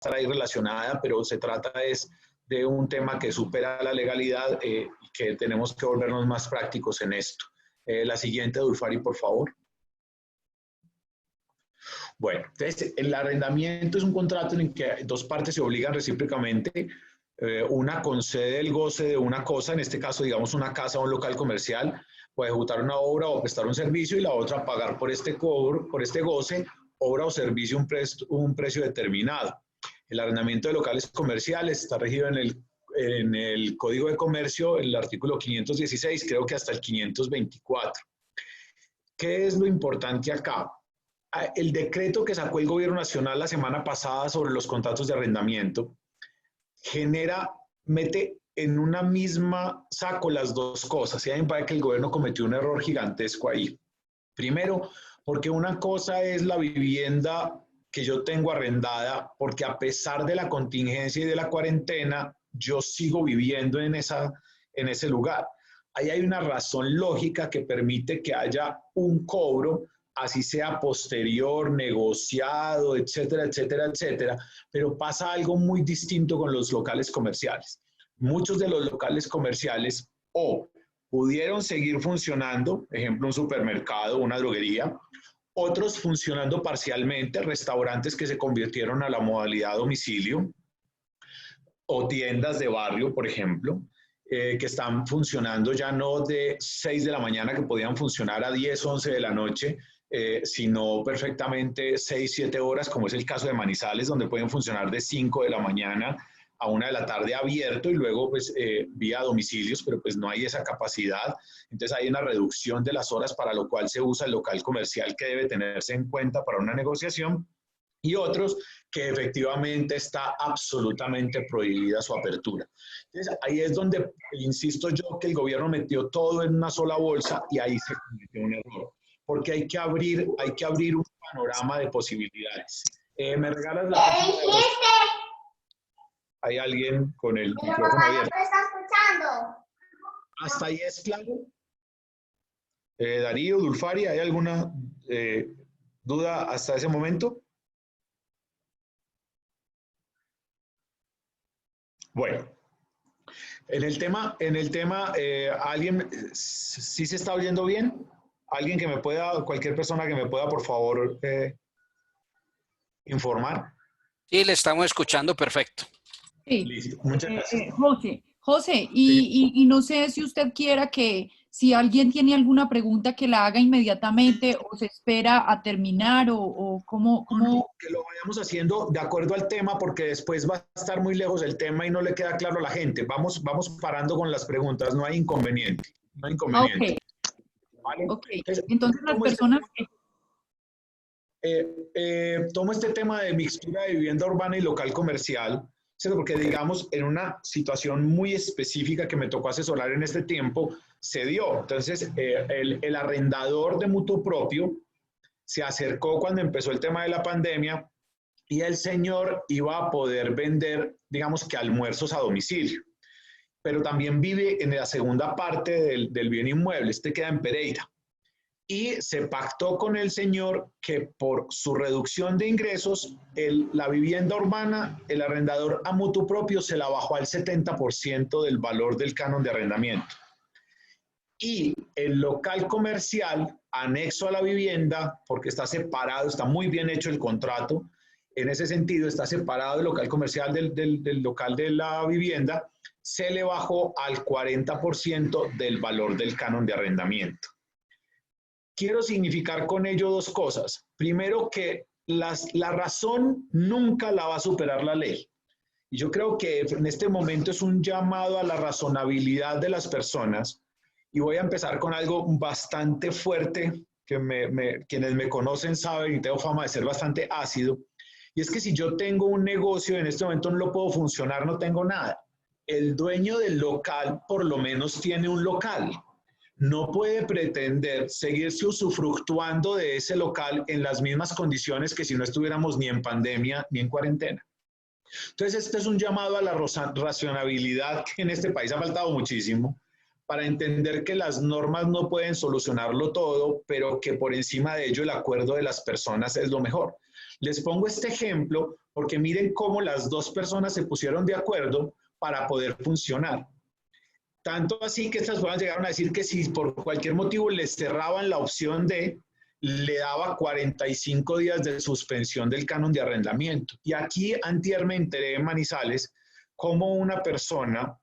estar ahí relacionada, pero se trata es de un tema que supera la legalidad y que tenemos que volvernos más prácticos en esto. La siguiente, Dulfari, por favor. Bueno, entonces el arrendamiento es un contrato en el que dos partes se obligan recíprocamente. Una concede el goce de una cosa, en este caso, digamos, una casa o un local comercial, o ejecutar una obra o prestar un servicio, y la otra pagar por este cobro, por este goce, obra o servicio, un precio determinado. El arrendamiento de locales comerciales está regido en el Código de Comercio, el artículo 516, creo que hasta el 524. ¿Qué es lo importante acá? El decreto que sacó el Gobierno Nacional la semana pasada sobre los contratos de arrendamiento mete en una misma saco las dos cosas. Y a mí me parece que el gobierno cometió un error gigantesco ahí. Primero, porque una cosa es la vivienda que yo tengo arrendada, porque a pesar de la contingencia y de la cuarentena, yo sigo viviendo en ese lugar. Ahí hay una razón lógica que permite que haya un cobro, así sea posterior, negociado, etcétera, etcétera, etcétera, pero pasa algo muy distinto con los locales comerciales. Muchos de los locales comerciales o pudieron seguir funcionando, ejemplo, un supermercado, una droguería, otros funcionando parcialmente, restaurantes que se convirtieron a la modalidad domicilio, o tiendas de barrio, por ejemplo, que están funcionando ya no de 6 de la mañana, que podían funcionar a 10, 11 de la noche, sino perfectamente 6, 7 horas, como es el caso de Manizales, donde pueden funcionar de 5 de la mañana a 1 de la tarde abierto y luego pues vía domicilios, pero pues no hay esa capacidad. Entonces hay una reducción de las horas, para lo cual se usa el local comercial, que debe tenerse en cuenta para una negociación, y otros que efectivamente está absolutamente prohibida su apertura. Entonces, ahí es donde insisto yo que el gobierno metió todo en una sola bolsa y ahí se cometió un error, porque hay que abrir un panorama de posibilidades. ¿Me regalas la página de los... Hay alguien con el micrófono abierto. ¿Me está escuchando? ¿Hasta ahí es claro? Darío, Dulfari, ¿hay alguna duda hasta ese momento? Bueno, en el tema, ¿alguien sí se está oyendo bien? ¿Alguien que me pueda, cualquier persona que me pueda, por favor, informar? Sí, le estamos escuchando perfecto. Sí. Listo, muchas gracias. José, y no sé si usted quiera que, si alguien tiene alguna pregunta, que la haga inmediatamente o se espera a terminar o cómo... Que lo vayamos haciendo de acuerdo al tema, porque después va a estar muy lejos el tema y no le queda claro a la gente. Vamos parando con las preguntas, no hay inconveniente. No hay inconveniente. ¿Vale? Okay. Entonces las personas... Tomo este tema de mixtura de vivienda urbana y local comercial, ¿cierto? Porque digamos, en una situación muy específica que me tocó asesorar en este tiempo, se dio. Entonces, el arrendador de mutuo propio se acercó cuando empezó el tema de la pandemia y el señor iba a poder vender, digamos que almuerzos a domicilio, pero también vive en la segunda parte del bien inmueble, este queda en Pereira. Y se pactó con el señor que por su reducción de ingresos, la vivienda urbana, el arrendador a mutuo propio se la bajó al 70% del valor del canon de arrendamiento. Y el local comercial, anexo a la vivienda, porque está separado, está muy bien hecho el contrato, en ese sentido está separado el local comercial del local de la vivienda, se le bajó al 40% del valor del canon de arrendamiento. Quiero significar con ello dos cosas. Primero, que la razón nunca la va a superar la ley. Y yo creo que en este momento es un llamado a la razonabilidad de las personas. Y voy a empezar con algo bastante fuerte, que quienes me conocen saben y tengo fama de ser bastante ácido. Y es que si yo tengo un negocio, en este momento no lo puedo funcionar, no tengo nada. El dueño del local por lo menos tiene un local. No puede pretender seguirse usufructuando de ese local en las mismas condiciones que si no estuviéramos ni en pandemia ni en cuarentena. Entonces, este es un llamado a la racionalidad que en este país ha faltado muchísimo, para entender que las normas no pueden solucionarlo todo, pero que por encima de ello el acuerdo de las personas es lo mejor. Les pongo este ejemplo porque miren cómo las dos personas se pusieron de acuerdo para poder funcionar. Tanto así que estas personas llegaron a decir que si por cualquier motivo les cerraban la opción de, le daba 45 días de suspensión del canon de arrendamiento. Y aquí antier me enteré en Manizales cómo una persona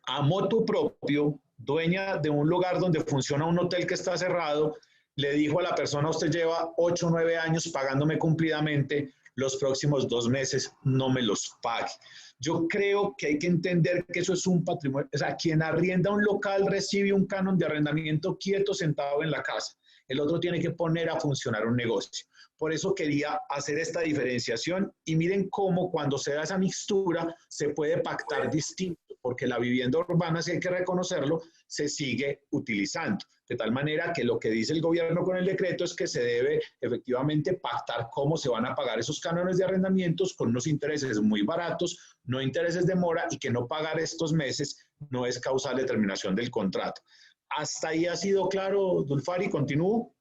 a motu propio, dueña de un lugar donde funciona un hotel que está cerrado, le dijo a la persona: usted lleva 8 o 9 años pagándome cumplidamente, los próximos 2 meses no me los pague. Yo creo que hay que entender que eso es un patrimonio. O sea, quien arrienda un local recibe un canon de arrendamiento quieto, sentado en la casa. El otro tiene que poner a funcionar un negocio. Por eso quería hacer esta diferenciación, y miren cómo cuando se da esa mixtura se puede pactar distinto, porque la vivienda urbana, si hay que reconocerlo, se sigue utilizando. De tal manera que lo que dice el gobierno con el decreto es que se debe efectivamente pactar cómo se van a pagar esos cánones de arrendamientos con unos intereses muy baratos, no intereses de mora, y que no pagar estos meses no es causal de terminación del contrato. ¿Hasta ahí ha sido claro, Dulfari? ¿Continúo?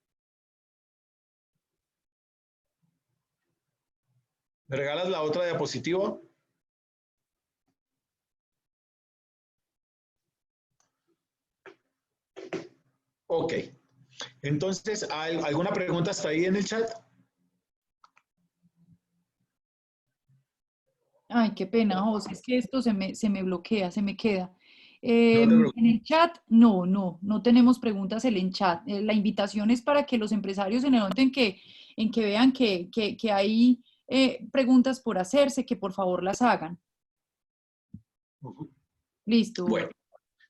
¿Me regalas la otra diapositiva? Ok. Entonces, ¿alguna pregunta hasta ahí en el chat? Ay, qué pena, José, es que esto se me bloquea, se me queda. No te preocupes. En el chat, no tenemos preguntas en el chat. La invitación es para que los empresarios, en el momento en que vean que hay preguntas por hacerse, que por favor las hagan. Listo. Bueno,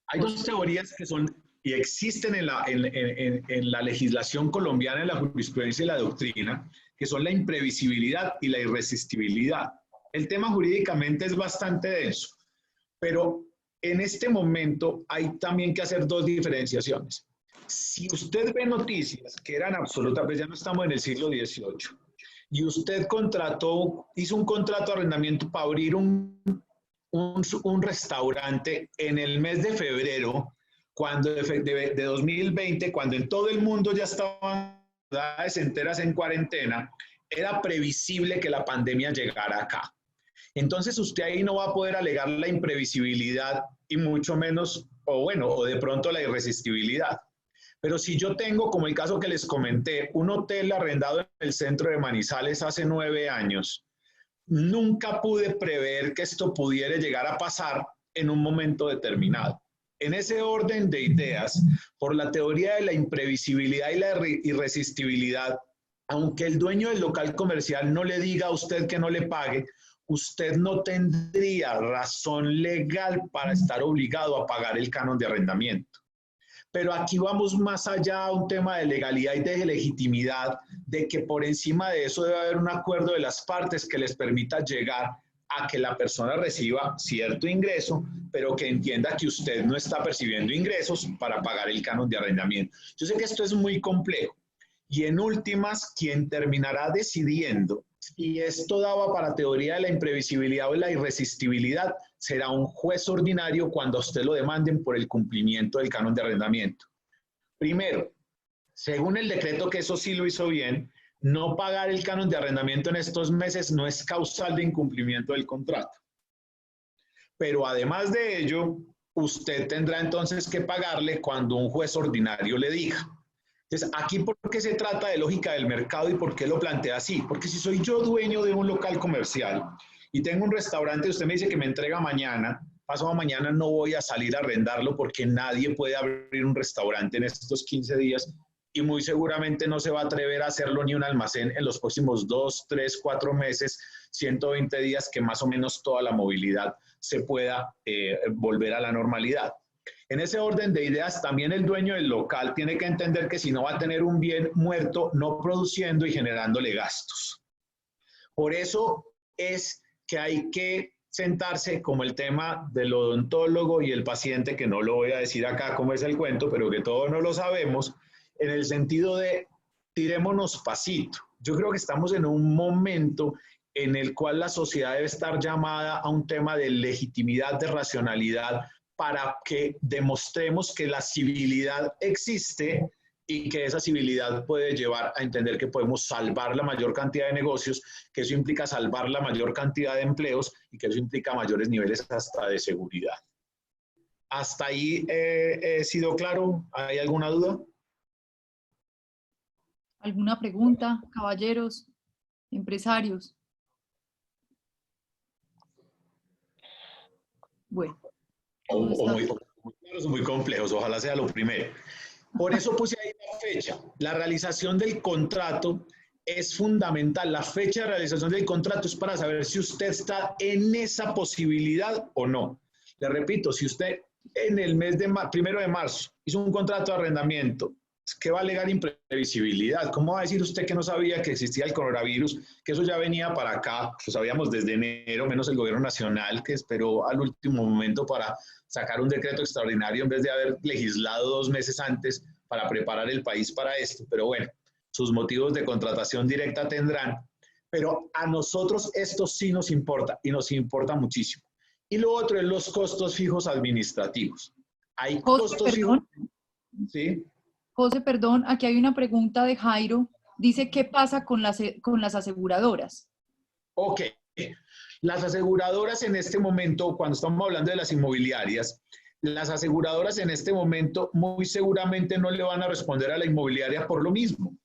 hay dos teorías que son y existen en la legislación colombiana, en la jurisprudencia y la doctrina, que son la imprevisibilidad y la irresistibilidad. El tema jurídicamente es bastante denso, pero en este momento hay también que hacer dos diferenciaciones. Si usted ve noticias que eran absolutas, pues ya no estamos en el siglo XVIII, y usted hizo un contrato de arrendamiento para abrir un restaurante en el mes de febrero de 2020, cuando en todo el mundo ya estaban ciudades enteras en cuarentena, era previsible que la pandemia llegara acá. Entonces usted ahí no va a poder alegar la imprevisibilidad y mucho menos, o de pronto la irresistibilidad. Pero si yo tengo, como el caso que les comenté, un hotel arrendado en el centro de Manizales hace 9 años, nunca pude prever que esto pudiera llegar a pasar en un momento determinado. En ese orden de ideas, por la teoría de la imprevisibilidad y la irresistibilidad, aunque el dueño del local comercial no le diga a usted que no le pague, usted no tendría razón legal para estar obligado a pagar el canon de arrendamiento. Pero aquí vamos más allá a un tema de legalidad y de legitimidad, de que por encima de eso debe haber un acuerdo de las partes que les permita llegar a que la persona reciba cierto ingreso, pero que entienda que usted no está percibiendo ingresos para pagar el canon de arrendamiento. Yo sé que esto es muy complejo, y en últimas, quien terminará decidiendo si esto daba para teoría de la imprevisibilidad o la irresistibilidad será un juez ordinario cuando a usted lo demanden por el cumplimiento del canon de arrendamiento. Primero, según el decreto, que eso sí lo hizo bien, no pagar el canon de arrendamiento en estos meses no es causal de incumplimiento del contrato. Pero además de ello, usted tendrá entonces que pagarle cuando un juez ordinario le diga. Entonces, aquí, ¿por qué se trata de lógica del mercado y por qué lo plantea así? Porque si soy yo dueño de un local comercial y tengo un restaurante y usted me dice que me entrega mañana, pasado mañana no voy a salir a arrendarlo porque nadie puede abrir un restaurante en estos 15 días y muy seguramente no se va a atrever a hacerlo ni un almacén en los próximos 2, 3, 4 meses, 120 días, que más o menos toda la movilidad se pueda volver a la normalidad. En ese orden de ideas, también el dueño del local tiene que entender que si no va a tener un bien muerto, no produciendo y generándole gastos. Por eso es que hay que sentarse, como el tema del odontólogo y el paciente, que no lo voy a decir acá cómo es el cuento, pero que todos no lo sabemos, en el sentido de tirémonos pasito. Yo creo que estamos en un momento en el cual la sociedad debe estar llamada a un tema de legitimidad, de racionalidad, para que demostremos que la civilidad existe y que esa civilidad puede llevar a entender que podemos salvar la mayor cantidad de negocios, que eso implica salvar la mayor cantidad de empleos y que eso implica mayores niveles hasta de seguridad. ¿Hasta ahí he sido claro? ¿Hay alguna duda? ¿Alguna pregunta, caballeros, empresarios? Bueno. Muy complejos, ojalá sea lo primero. Por eso puse ahí la fecha. La realización del contrato es fundamental. La fecha de realización del contrato es para saber si usted está en esa posibilidad o no. Le repito, si usted en el mes de 1 de marzo hizo un contrato de arrendamiento, ¿qué va a alegar imprevisibilidad? ¿Cómo va a decir usted que no sabía que existía el coronavirus? Que eso ya venía para acá, lo sabíamos desde enero, menos el gobierno nacional que esperó al último momento para sacar un decreto extraordinario en vez de haber legislado 2 meses antes para preparar el país para esto. Pero bueno, sus motivos de contratación directa tendrán, pero a nosotros esto sí nos importa y nos importa muchísimo. Y lo otro es los costos fijos administrativos. Hay costos fijos. ¿Sí? José, perdón, aquí hay una pregunta de Jairo. Dice, ¿qué pasa con las aseguradoras? Ok. Las aseguradoras en este momento, cuando estamos hablando de las inmobiliarias, las aseguradoras en este momento muy seguramente no le van a responder a la inmobiliaria por lo mismo.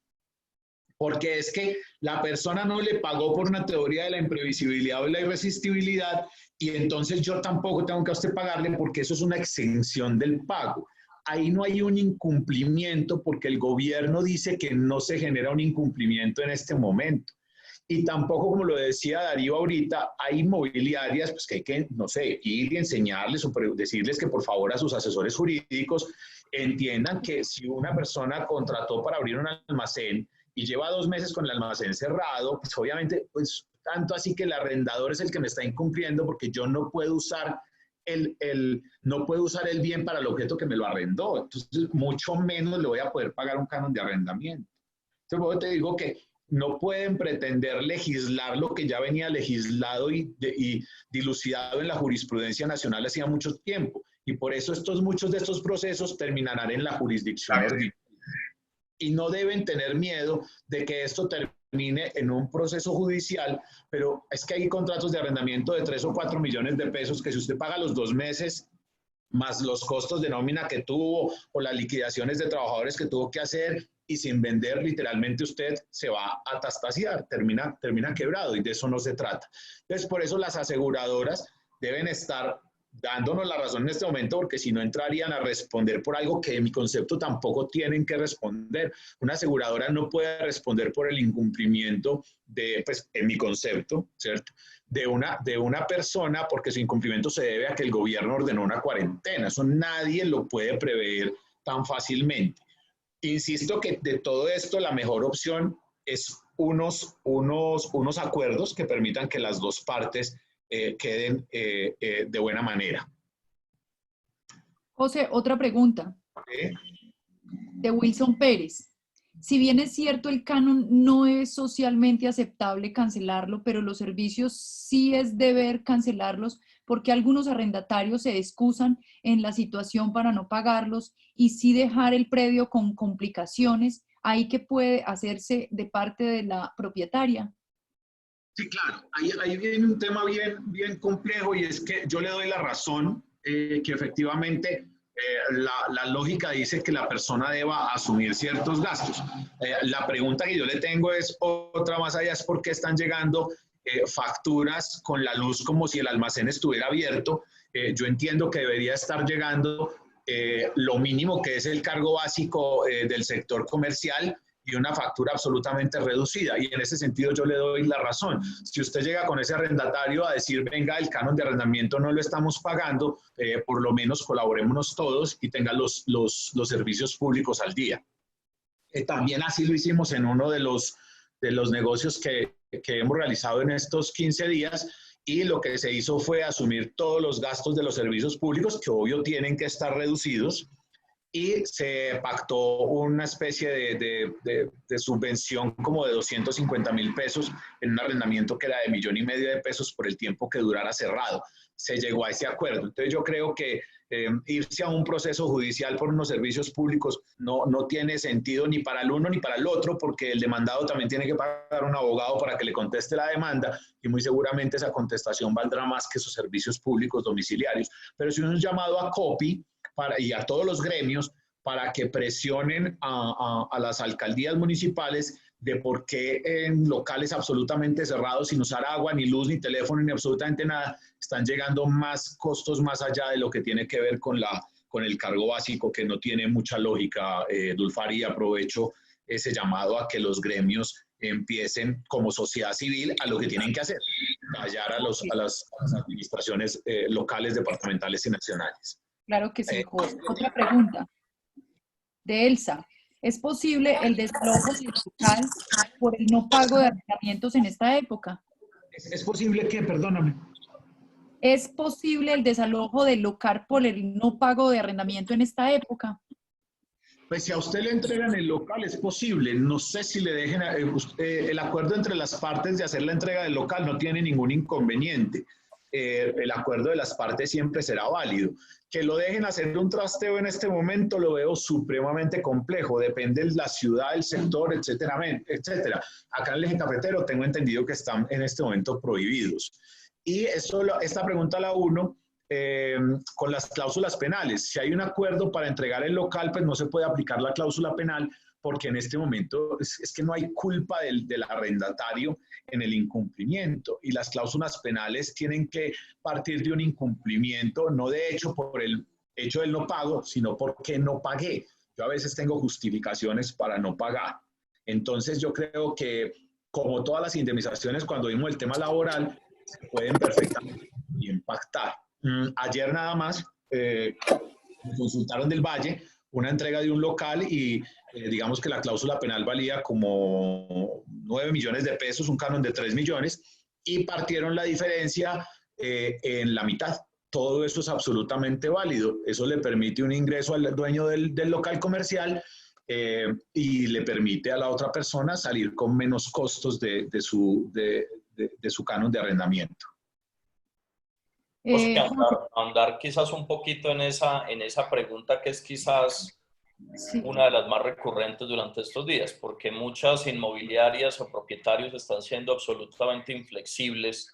Porque es que la persona no le pagó por una teoría de la imprevisibilidad o la irresistibilidad y entonces yo tampoco tengo que a usted pagarle porque eso es una exención del pago. Ahí no hay un incumplimiento porque el gobierno dice que no se genera un incumplimiento en este momento. Y tampoco, como lo decía Darío ahorita, hay inmobiliarias pues, que hay que, no sé, ir y enseñarles o decirles que por favor a sus asesores jurídicos entiendan que si una persona contrató para abrir un almacén y lleva 2 meses con el almacén cerrado, pues obviamente, pues tanto así que el arrendador es el que me está incumpliendo porque yo no puedo usar no puedo usar el bien para el objeto que me lo arrendó. Entonces, mucho menos le voy a poder pagar un canon de arrendamiento. Entonces, luego te digo que no pueden pretender legislar lo que ya venía legislado y dilucidado en la jurisprudencia nacional hacía mucho tiempo. Y por eso muchos de estos procesos terminarán en la jurisdicción ordinaria. Y no deben tener miedo de que esto termine en un proceso judicial, pero es que hay contratos de arrendamiento de 3 o 4 millones de pesos que si usted paga los 2 meses, más los costos de nómina que tuvo o las liquidaciones de trabajadores que tuvo que hacer y sin vender, literalmente usted se va a atastaciar, termina quebrado y de eso no se trata. Entonces, por eso las aseguradoras deben estar dándonos la razón en este momento, porque si no entrarían a responder por algo que en mi concepto tampoco tienen que responder. Una aseguradora no puede responder por el incumplimiento de, pues en mi concepto, ¿cierto? De una persona, porque su incumplimiento se debe a que el gobierno ordenó una cuarentena. Eso nadie lo puede prever tan fácilmente. Insisto que de todo esto la mejor opción es unos acuerdos que permitan que las dos partes queden de buena manera. José, otra pregunta. De Wilson Pérez. Si bien es cierto el canon no es socialmente aceptable cancelarlo, pero los servicios sí es deber cancelarlos porque algunos arrendatarios se excusan en la situación para no pagarlos y sí dejar el predio con complicaciones, ¿ahí qué puede hacerse de parte de la propietaria? Sí, claro, ahí viene un tema bien complejo y es que yo le doy la razón que efectivamente la lógica dice que la persona deba asumir ciertos gastos. La pregunta que yo le tengo es otra más allá, es por qué están llegando facturas con la luz como si el almacén estuviera abierto. Yo entiendo que debería estar llegando lo mínimo que es el cargo básico del sector comercial y una factura absolutamente reducida. Y en ese sentido yo le doy la razón. Si usted llega con ese arrendatario a decir, venga, el canon de arrendamiento no lo estamos pagando, por lo menos colaborémonos todos y tenga los servicios públicos al día. También así lo hicimos en uno de los negocios que hemos realizado en estos 15 días y lo que se hizo fue asumir todos los gastos de los servicios públicos, que obvio tienen que estar reducidos, y se pactó una especie de subvención como de 250.000 pesos en un arrendamiento que era de 1,5 millones de pesos por el tiempo que durara cerrado. se llegó a ese acuerdo. Entonces yo creo que irse a un proceso judicial por unos servicios públicos no tiene sentido ni para el uno ni para el otro, porque el demandado también tiene que pagar un abogado para que le conteste la demanda y muy seguramente esa contestación valdrá más que sus servicios públicos domiciliarios. Pero si un llamado a COPI y a todos los gremios para que presionen a las alcaldías municipales de por qué en locales absolutamente cerrados, sin usar agua, ni luz, ni teléfono, ni absolutamente nada, están llegando más costos más allá de lo que tiene que ver con el cargo básico, que no tiene mucha lógica, Dulfari, y aprovecho ese llamado a que los gremios empiecen como sociedad civil a lo que tienen que hacer, callar a las administraciones locales, departamentales y nacionales. Claro que sí, Jorge. Otra pregunta de Elsa. ¿Es posible el desalojo sindical por el no pago de arrendamientos en esta época? ¿Es posible que, perdóname? ¿Es posible el desalojo del local por el no pago de arrendamiento en esta época? Pues si a usted le entregan el local es posible. No sé si le dejen, el acuerdo entre las partes de hacer la entrega del local no tiene ningún inconveniente. El acuerdo de las partes siempre será válido. Que lo dejen hacer un trasteo en este momento lo veo supremamente complejo. Depende de la ciudad, el sector, etcétera, etcétera. Acá en el eje cafetero tengo entendido que están en este momento prohibidos. Y esta pregunta la uno con las cláusulas penales. Si hay un acuerdo para entregar el local, pues no se puede aplicar la cláusula penal, porque en este momento es que no hay culpa del arrendatario en el incumplimiento, y las cláusulas penales tienen que partir de un incumplimiento, no de hecho por el hecho del no pago, sino porque no pagué. Yo a veces tengo justificaciones para no pagar. Entonces yo creo que, como todas las indemnizaciones, cuando vimos el tema laboral, se pueden perfectamente impactar. Ayer nada más consultaron del Valle una entrega de un local y digamos que la cláusula penal valía como 9 millones de pesos, un canon de 3 millones, y partieron la diferencia en la mitad. Todo eso es absolutamente válido. Eso le permite un ingreso al dueño del local comercial y le permite a la otra persona salir con menos costos de su canon de arrendamiento. Andar quizás un poquito en esa pregunta, que es quizás una de las más recurrentes durante estos días, porque muchas inmobiliarias o propietarios están siendo absolutamente inflexibles,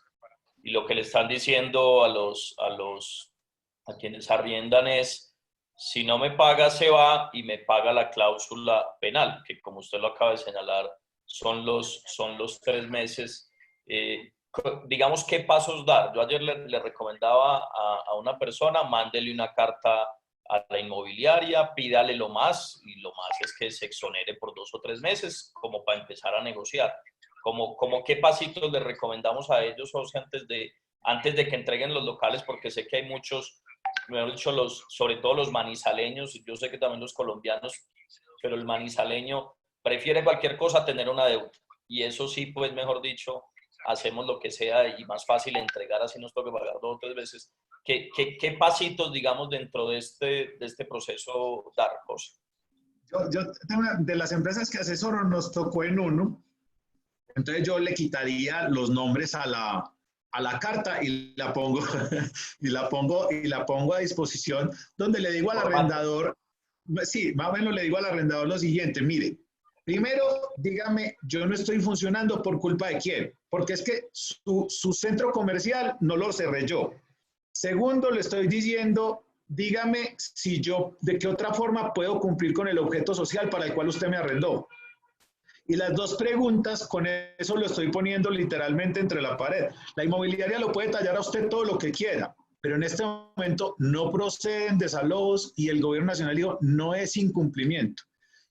y lo que le están diciendo a quienes arriendan es: si no me paga, se va, y me paga la cláusula penal, que, como usted lo acaba de señalar, son los 3 meses. Digamos, ¿qué pasos dar? Yo ayer le recomendaba a una persona: mándele una carta a la inmobiliaria, pídale lo más, y lo más es que se exonere por 2 o 3 meses, como para empezar a negociar. Como ¿qué pasitos le recomendamos a ellos, José, antes de que entreguen los locales? Porque sé que hay muchos, mejor dicho, sobre todo los manizaleños, y yo sé que también los colombianos, pero el manizaleño prefiere cualquier cosa a tener una deuda. Y eso sí, pues, mejor dicho, hacemos lo que sea, y más fácil entregar, así nos toque pagar 2 o 3 veces. ¿Qué pasitos, digamos, dentro de este proceso dar, José? Yo de las empresas que asesoro nos tocó en uno, entonces yo le quitaría los nombres a la carta y la pongo a disposición, donde le digo al arrendador, sí, más o menos le digo al arrendador lo siguiente: mire, primero, dígame, yo no estoy funcionando por culpa de quién, porque es que su centro comercial no lo cerré yo. Segundo, le estoy diciendo, dígame si yo, de qué otra forma puedo cumplir con el objeto social para el cual usted me arrendó. Y las 2 preguntas, con eso lo estoy poniendo literalmente entre la pared. La inmobiliaria lo puede tallar a usted todo lo que quiera, pero en este momento no proceden desalojos, y el gobierno nacional dijo, no es incumplimiento.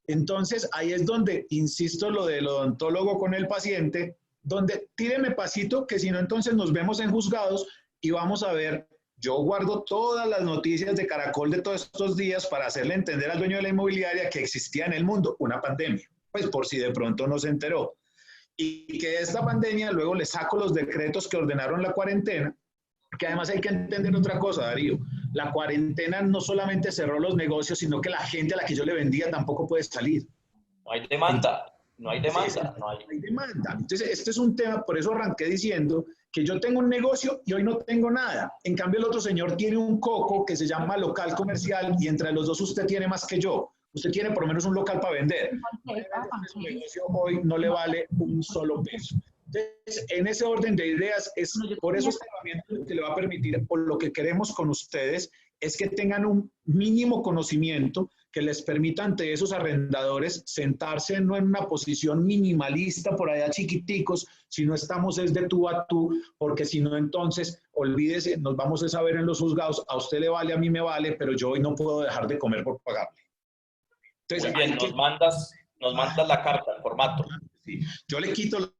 Entonces, ahí es donde, insisto, lo del odontólogo con el paciente, donde tíreme pasito, que si no, entonces nos vemos en juzgados y vamos a ver. Yo guardo todas las noticias de Caracol de todos estos días para hacerle entender al dueño de la inmobiliaria que existía en el mundo una pandemia, pues por si de pronto no se enteró. Y que de esta pandemia luego le saco los decretos que ordenaron la cuarentena, que además hay que entender otra cosa, Darío. La cuarentena no solamente cerró los negocios, sino que la gente a la que yo le vendía tampoco puede salir. No hay demanda, no hay demanda. No hay demanda. Entonces, este es un tema, por eso arranqué diciendo que yo tengo un negocio y hoy no tengo nada. En cambio, el otro señor tiene un coco que se llama local comercial y entre los dos usted tiene más que yo. Usted tiene por lo menos un local para vender. Su negocio hoy no le vale un solo peso. Entonces, en ese orden de ideas, es por eso esta herramienta que le va a permitir, o lo que queremos con ustedes, es que tengan un mínimo conocimiento que les permita ante esos arrendadores sentarse no en una posición minimalista por allá chiquiticos, si no estamos es de tú a tú, porque si no entonces, olvídese, nos vamos a saber en los juzgados, a usted le vale, a mí me vale, pero yo hoy no puedo dejar de comer por pagarle. Entonces, muy bien, nos mandas la carta, el formato. Sí, yo le quito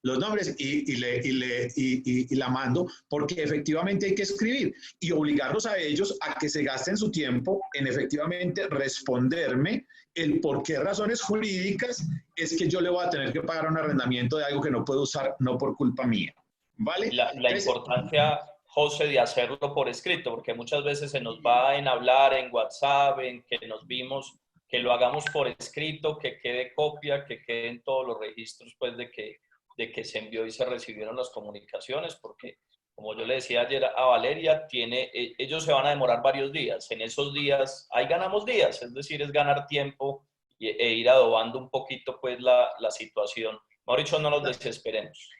los nombres y la mando, porque efectivamente hay que escribir y obligarlos a ellos a que se gasten su tiempo en efectivamente responderme el por qué razones jurídicas es que yo le voy a tener que pagar un arrendamiento de algo que no puedo usar, no por culpa mía. ¿Vale? La importancia, José, de hacerlo por escrito, porque muchas veces se nos va en hablar en WhatsApp, en que nos vimos, que lo hagamos por escrito, que quede copia, que queden todos los registros pues, de que se envió y se recibieron las comunicaciones, porque como yo le decía ayer a Valeria, ellos se van a demorar varios días. En esos días, ahí ganamos días, es decir, es ganar tiempo e ir adobando un poquito pues, la situación. Mauricio, no nos desesperemos.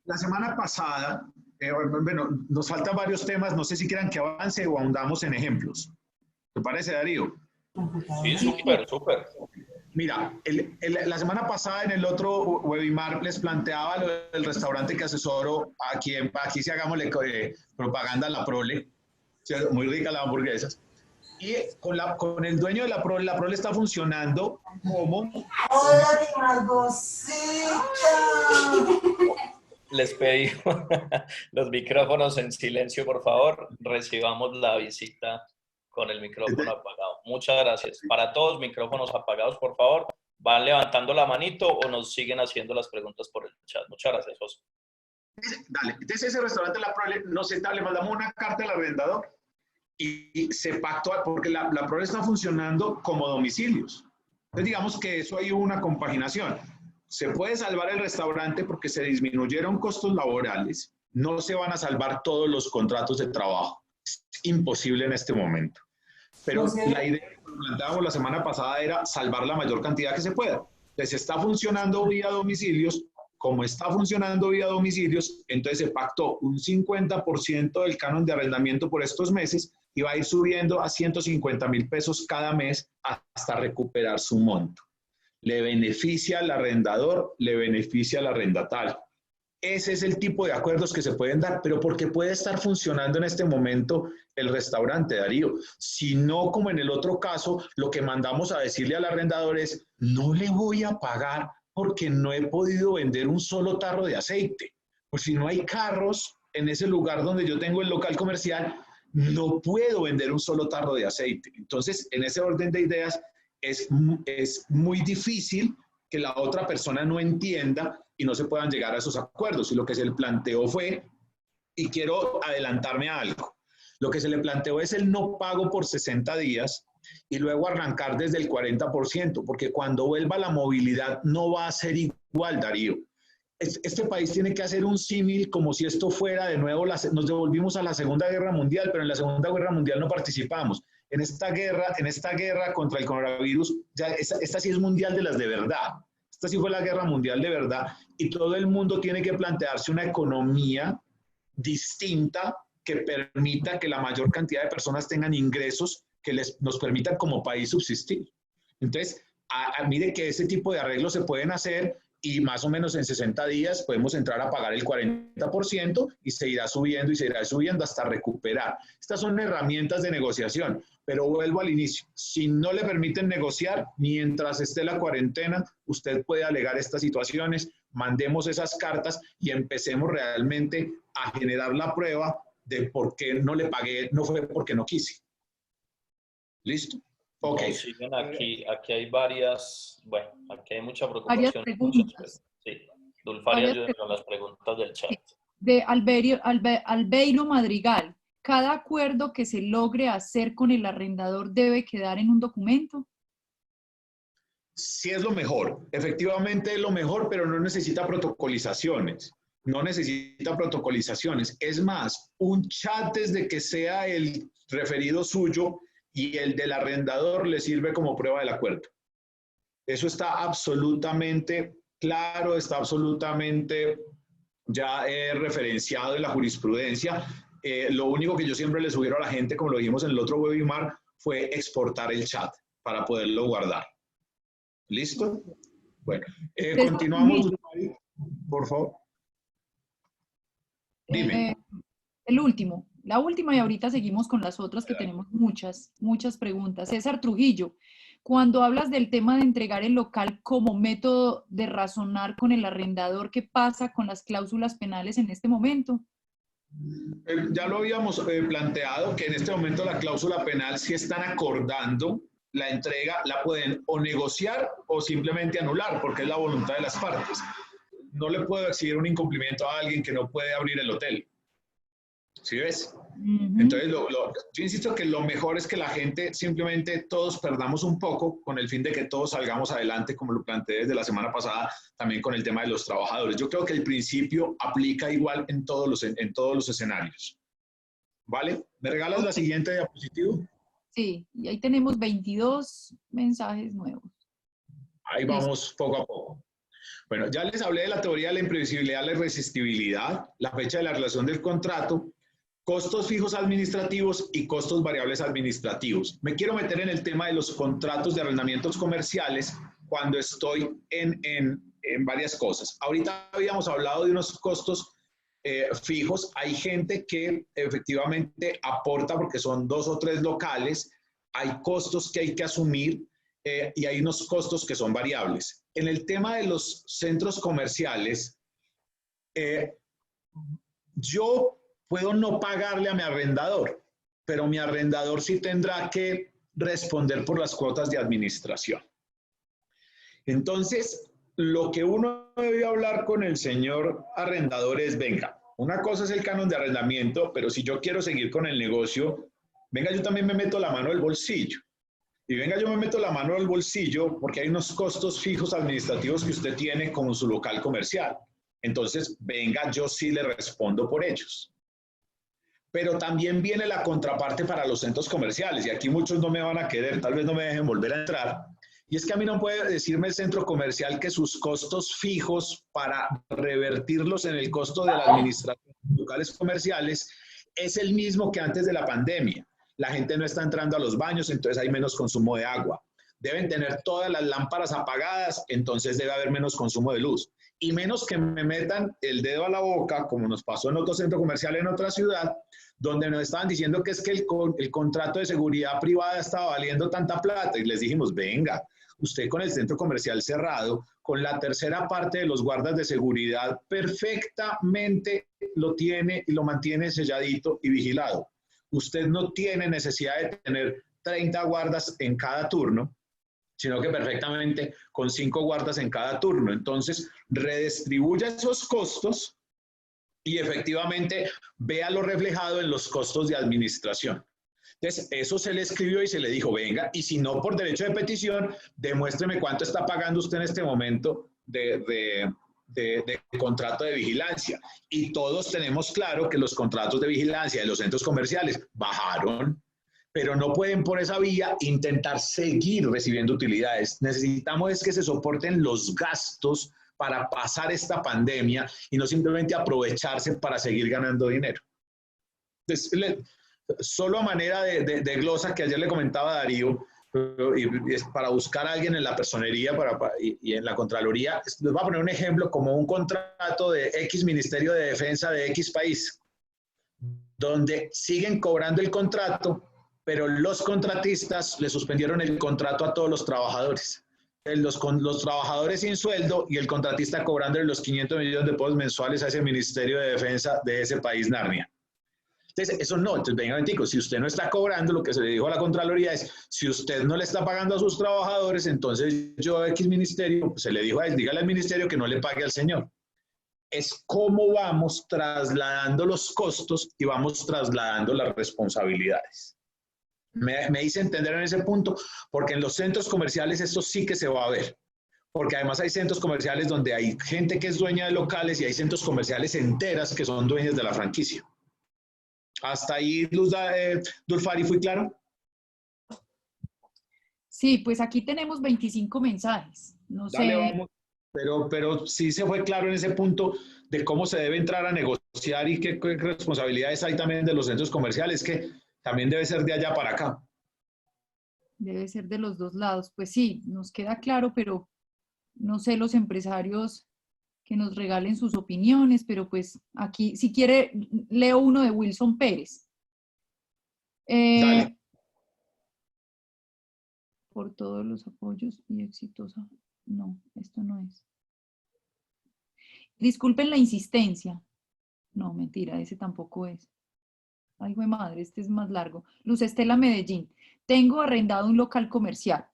La semana pasada, bueno, nos faltan varios temas, no sé si quieran que avance o ahondamos en ejemplos. ¿Te parece, Darío? Sí, súper, súper. Mira, la semana pasada en el otro webinar les planteaba lo del restaurante que asesoro aquí sí hagámosle propaganda a la Prole, muy rica las hamburguesas. Y con el dueño de la Prole está funcionando como... ¡Hola, Les pedí los micrófonos en silencio, por favor. Recibamos la visita con el micrófono apagado. Muchas gracias. Para todos, micrófonos apagados, por favor. ¿Van levantando la manito o nos siguen haciendo las preguntas por el chat? Muchas gracias, José. Dale. Entonces ese restaurante La Prole, le mandamos una carta al arrendador y se pactó, porque la Prole está funcionando como domicilios. Entonces digamos que eso hay una compaginación. Se puede salvar el restaurante porque se disminuyeron costos laborales. No se van a salvar todos los contratos de trabajo. Es imposible en este momento. Pero la idea que planteábamos la semana pasada era salvar la mayor cantidad que se pueda. Entonces está funcionando vía domicilios. Como está funcionando vía domicilios, entonces se pactó un 50% del canon de arrendamiento por estos meses y va a ir subiendo a 150,000 pesos cada mes hasta recuperar su monto. Le beneficia al arrendador, le beneficia al arrendatario. Ese es el tipo de acuerdos que se pueden dar, pero porque puede estar funcionando en este momento el restaurante, Darío. Si no, como en el otro caso, lo que mandamos a decirle al arrendador es, no le voy a pagar porque no he podido vender un solo tarro de aceite. Pues si no hay carros en ese lugar donde yo tengo el local comercial, no puedo vender un solo tarro de aceite. Entonces, en ese orden de ideas, es muy difícil que la otra persona no entienda y no se puedan llegar a esos acuerdos. Y lo que se le planteó fue, y quiero adelantarme a algo, lo que se le planteó es el no pago por 60 días y luego arrancar desde el 40%, porque cuando vuelva la movilidad no va a ser igual, Darío. Este país tiene que hacer un símil como si esto fuera de nuevo, nos devolvimos a la Segunda Guerra Mundial, pero en la Segunda Guerra Mundial no participamos. En esta guerra contra el coronavirus, esta sí es mundial de las de verdad. Esta sí fue la guerra mundial de verdad y todo el mundo tiene que plantearse una economía distinta que permita que la mayor cantidad de personas tengan ingresos que nos permitan como país subsistir. Entonces, mire que ese tipo de arreglos se pueden hacer y más o menos en 60 días podemos entrar a pagar el 40% y se irá subiendo hasta recuperar. Estas son herramientas de negociación, pero vuelvo al inicio. Si no le permiten negociar, mientras esté la cuarentena, usted puede alegar estas situaciones, mandemos esas cartas y empecemos realmente a generar la prueba de por qué no le pagué, no fue porque no quise. ¿Listo? Ok. Siguen aquí hay varias, bueno, aquí hay mucha preocupación. Varias preguntas. Sí, Dulfaria ayuda con las preguntas del chat. De Albeiro Madrigal, ¿cada acuerdo que se logre hacer con el arrendador debe quedar en un documento? Sí es lo mejor, efectivamente es lo mejor, pero no necesita protocolizaciones. no necesita protocolizaciones. Es más, un chat desde que sea el referido suyo y el del arrendador le sirve como prueba del acuerdo. Eso está absolutamente claro, está absolutamente ya referenciado en la jurisprudencia. Lo único que yo siempre le sugiero a la gente, como lo dijimos en el otro webinar, fue exportar el chat para poderlo guardar. ¿Listo? Bueno, continuamos, por favor. Dime. La última y ahorita seguimos con las otras que tenemos muchas preguntas. César Trujillo, cuando hablas del tema de entregar el local como método de razonar con el arrendador, ¿qué pasa con las cláusulas penales en este momento? Ya lo habíamos planteado, que en este momento la cláusula penal, si están acordando la entrega, la pueden o negociar o simplemente anular, porque es la voluntad de las partes. No le puedo exigir un incumplimiento a alguien que no puede abrir el hotel. ¿Sí ves? Entonces, yo insisto que lo mejor es que la gente simplemente todos perdamos un poco con el fin de que todos salgamos adelante, como lo planteé desde la semana pasada, también con el tema de los trabajadores. Yo creo que el principio aplica igual en todos los escenarios. ¿Vale? ¿Me regalas la siguiente diapositiva? Sí, y ahí tenemos 22 mensajes nuevos. Ahí vamos poco a poco. Bueno, ya les hablé de la teoría de la imprevisibilidad, la irresistibilidad, la fecha de la relación del contrato, costos fijos administrativos y costos variables administrativos. Me quiero meter en el tema de los contratos de arrendamientos comerciales cuando estoy en varias cosas. Ahorita habíamos hablado de unos costos fijos. Hay gente que efectivamente aporta porque son 2 o 3 locales. Hay costos que hay que asumir y hay unos costos que son variables. En el tema de los centros comerciales, yo puedo no pagarle a mi arrendador, pero mi arrendador sí tendrá que responder por las cuotas de administración. Entonces, lo que uno debe hablar con el señor arrendador es, venga, una cosa es el canon de arrendamiento, pero si yo quiero seguir con el negocio, venga, yo también me meto la mano del bolsillo. Y venga, yo me meto la mano del bolsillo porque hay unos costos fijos administrativos que usted tiene como su local comercial. Entonces, venga, yo sí le respondo por ellos. Pero también viene la contraparte para los centros comerciales, y aquí muchos no me van a querer, tal vez no me dejen volver a entrar, y es que a mí no puede decirme el centro comercial que sus costos fijos para revertirlos en el costo de la administración de locales comerciales es el mismo que antes de la pandemia. La gente no está entrando a los baños, entonces hay menos consumo de agua. Deben tener todas las lámparas apagadas, entonces debe haber menos consumo de luz. Y menos que me metan el dedo a la boca, como nos pasó en otro centro comercial en otra ciudad, donde nos estaban diciendo que es que el contrato de seguridad privada estaba valiendo tanta plata. Y les dijimos, venga, usted con el centro comercial cerrado, con la tercera parte de los guardas de seguridad, perfectamente lo tiene y lo mantiene selladito y vigilado. Usted no tiene necesidad de tener 30 guardas en cada turno, sino que perfectamente con 5 guardas en cada turno. Entonces, redistribuya esos costos y efectivamente véalo reflejado en los costos de administración. Entonces, eso se le escribió y se le dijo, venga, y si no por derecho de petición, demuéstreme cuánto está pagando usted en este momento de contrato de vigilancia. Y todos tenemos claro que los contratos de vigilancia de los centros comerciales bajaron, pero no pueden por esa vía intentar seguir recibiendo utilidades. Necesitamos es que se soporten los gastos para pasar esta pandemia y no simplemente aprovecharse para seguir ganando dinero. Entonces, solo a manera de glosa que ayer le comentaba a Darío, y es para buscar a alguien en la personería y en la Contraloría, les voy a poner un ejemplo como un contrato de X Ministerio de Defensa de X país, donde siguen cobrando el contrato, pero los contratistas le suspendieron el contrato a todos los trabajadores. Los trabajadores sin sueldo y el contratista cobrándole los 500 millones de pesos mensuales a ese Ministerio de Defensa de ese país, Narnia. Entonces, eso no. Entonces, venga, ventico, si usted no está cobrando, lo que se le dijo a la Contraloría es, si usted no le está pagando a sus trabajadores, entonces yo, X ministerio, pues se le dijo a él, dígale al ministerio que no le pague al señor. Es cómo vamos trasladando los costos y vamos trasladando las responsabilidades. Me hice entender en ese punto, porque en los centros comerciales esto sí que se va a ver. porque además hay centros comerciales donde hay gente que es dueña de locales y hay centros comerciales enteras que son dueñas de la franquicia. Hasta ahí, Luz Dulfari, ¿fui claro? Sí, pues aquí tenemos 25 mensajes. No Dale, sé. vamos. Pero sí se fue claro en ese punto de cómo se debe entrar a negociar y qué responsabilidades hay también de los centros comerciales, que también debe ser de allá para acá. Debe ser de los dos lados. Pues sí, nos queda claro, pero no sé los empresarios que nos regalen sus opiniones, pero pues aquí, si quiere, leo uno de Wilson Pérez. Dale. Por todos los apoyos y exitosa. No, esto no es. Disculpen la insistencia. No, mentira, ese tampoco es. Ay, güey madre, este es más largo. Luz Estela Medellín. Tengo arrendado un local comercial.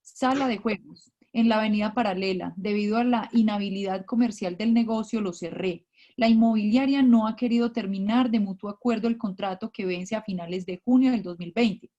Sala de juegos. En la avenida Paralela. Debido a la inhabilidad comercial del negocio, lo cerré. La inmobiliaria no ha querido terminar de mutuo acuerdo el contrato que vence a finales de junio del 2020.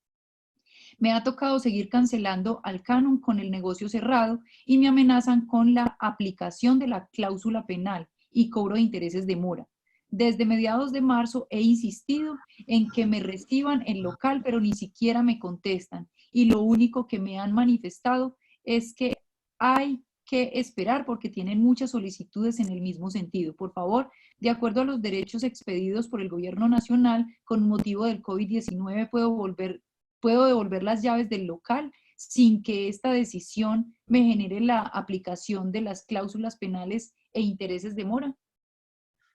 Me ha tocado seguir cancelando al canon con el negocio cerrado y me amenazan con la aplicación de la cláusula penal y cobro de intereses de mora. Desde mediados de marzo he insistido en que me reciban el local, pero ni siquiera me contestan. Y lo único que me han manifestado es que hay que esperar porque tienen muchas solicitudes en el mismo sentido. Por favor, de acuerdo a los derechos expedidos por el gobierno nacional con motivo del COVID-19, puedo devolver las llaves del local sin que esta decisión me genere la aplicación de las cláusulas penales e intereses de mora.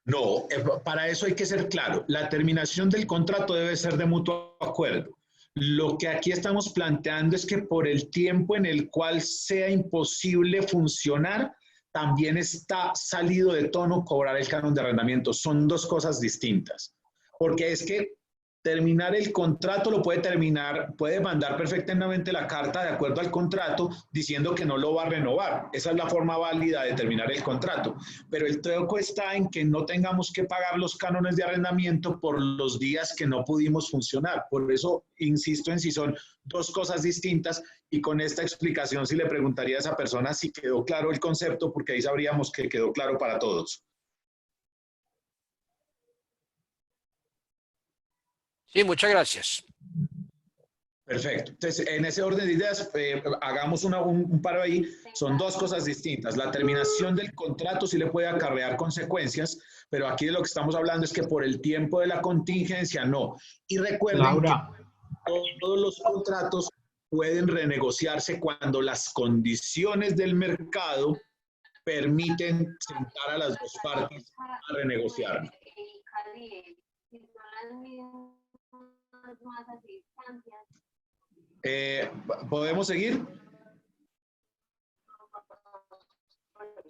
No, para eso hay que ser claro. La terminación del contrato debe ser de mutuo acuerdo. Lo que aquí estamos planteando es que por el tiempo en el cual sea imposible funcionar, también está salido de tono cobrar el canon de arrendamiento. Son dos cosas distintas. Porque es que terminar el contrato lo puede terminar, puede mandar perfectamente la carta de acuerdo al contrato diciendo que no lo va a renovar. Esa es la forma válida de terminar el contrato. Pero el truco está en que no tengamos que pagar los cánones de arrendamiento por los días que no pudimos funcionar. Por eso insisto en si son dos cosas distintas y con esta explicación sí le preguntaría a esa persona si quedó claro el concepto, porque ahí sabríamos que quedó claro para todos. Sí, muchas gracias. Perfecto. Entonces, en ese orden de ideas, hagamos un paro ahí. Son dos cosas distintas. La terminación del contrato sí le puede acarrear consecuencias, pero aquí de lo que estamos hablando es que por el tiempo de la contingencia, no. Y recuerden Laura, que todos los contratos pueden renegociarse cuando las condiciones del mercado permiten sentar a las dos partes a renegociar. ¿Podemos seguir?